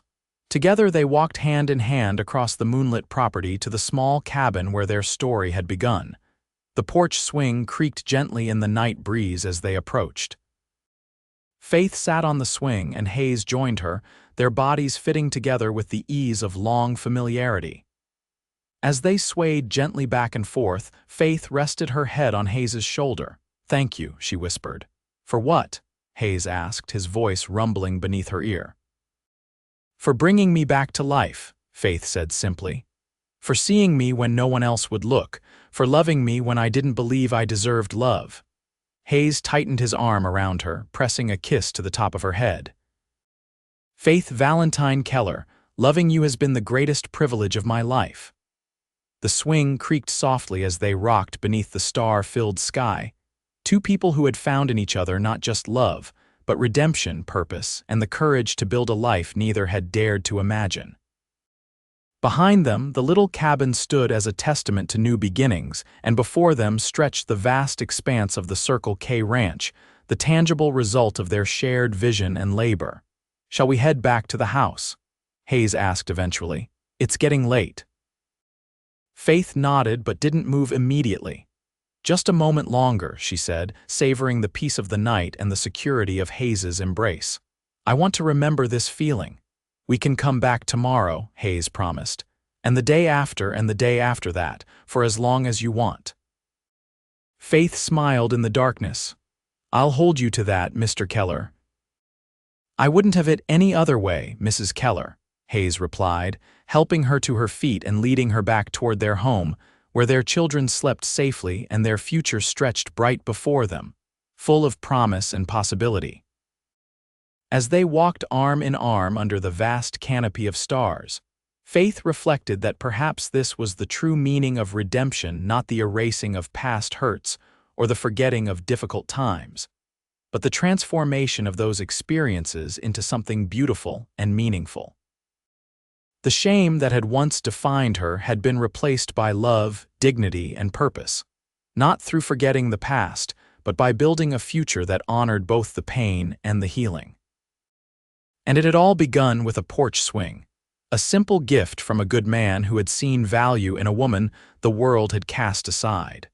Together they walked hand in hand across the moonlit property to the small cabin where their story had begun. The porch swing creaked gently in the night breeze as they approached. Faith sat on the swing and Hayes joined her, their bodies fitting together with the ease of long familiarity. As they swayed gently back and forth, Faith rested her head on Hayes's shoulder. "Thank you," she whispered. "For what?" Hayes asked, his voice rumbling beneath her ear. "For bringing me back to life," Faith said simply. "For seeing me when no one else would look, for loving me when I didn't believe I deserved love." Hayes tightened his arm around her, pressing a kiss to the top of her head. "Faith Valentine Keller, loving you has been the greatest privilege of my life." The swing creaked softly as they rocked beneath the star-filled sky. 2 people who had found in each other not just love, but redemption, purpose, and the courage to build a life neither had dared to imagine. Behind them, the little cabin stood as a testament to new beginnings, and before them stretched the vast expanse of the Circle K Ranch, the tangible result of their shared vision and labor. "Shall we head back to the house?" Hayes asked eventually. "It's getting late." Faith nodded but didn't move immediately. "Just a moment longer," she said, savoring the peace of the night and the security of Hayes's embrace. "I want to remember this feeling." "We can come back tomorrow," Hayes promised, "and the day after and the day after that, for as long as you want." Faith smiled in the darkness. "I'll hold you to that, Mr. Keller." "I wouldn't have it any other way, Mrs. Keller," Hayes replied, helping her to her feet and leading her back toward their home, where their children slept safely and their future stretched bright before them, full of promise and possibility. As they walked arm in arm under the vast canopy of stars, Faith reflected that perhaps this was the true meaning of redemption, not the erasing of past hurts or the forgetting of difficult times, but the transformation of those experiences into something beautiful and meaningful. The shame that had once defined her had been replaced by love, dignity, and purpose, not through forgetting the past, but by building a future that honored both the pain and the healing. And it had all begun with a porch swing, a simple gift from a good man who had seen value in a woman the world had cast aside.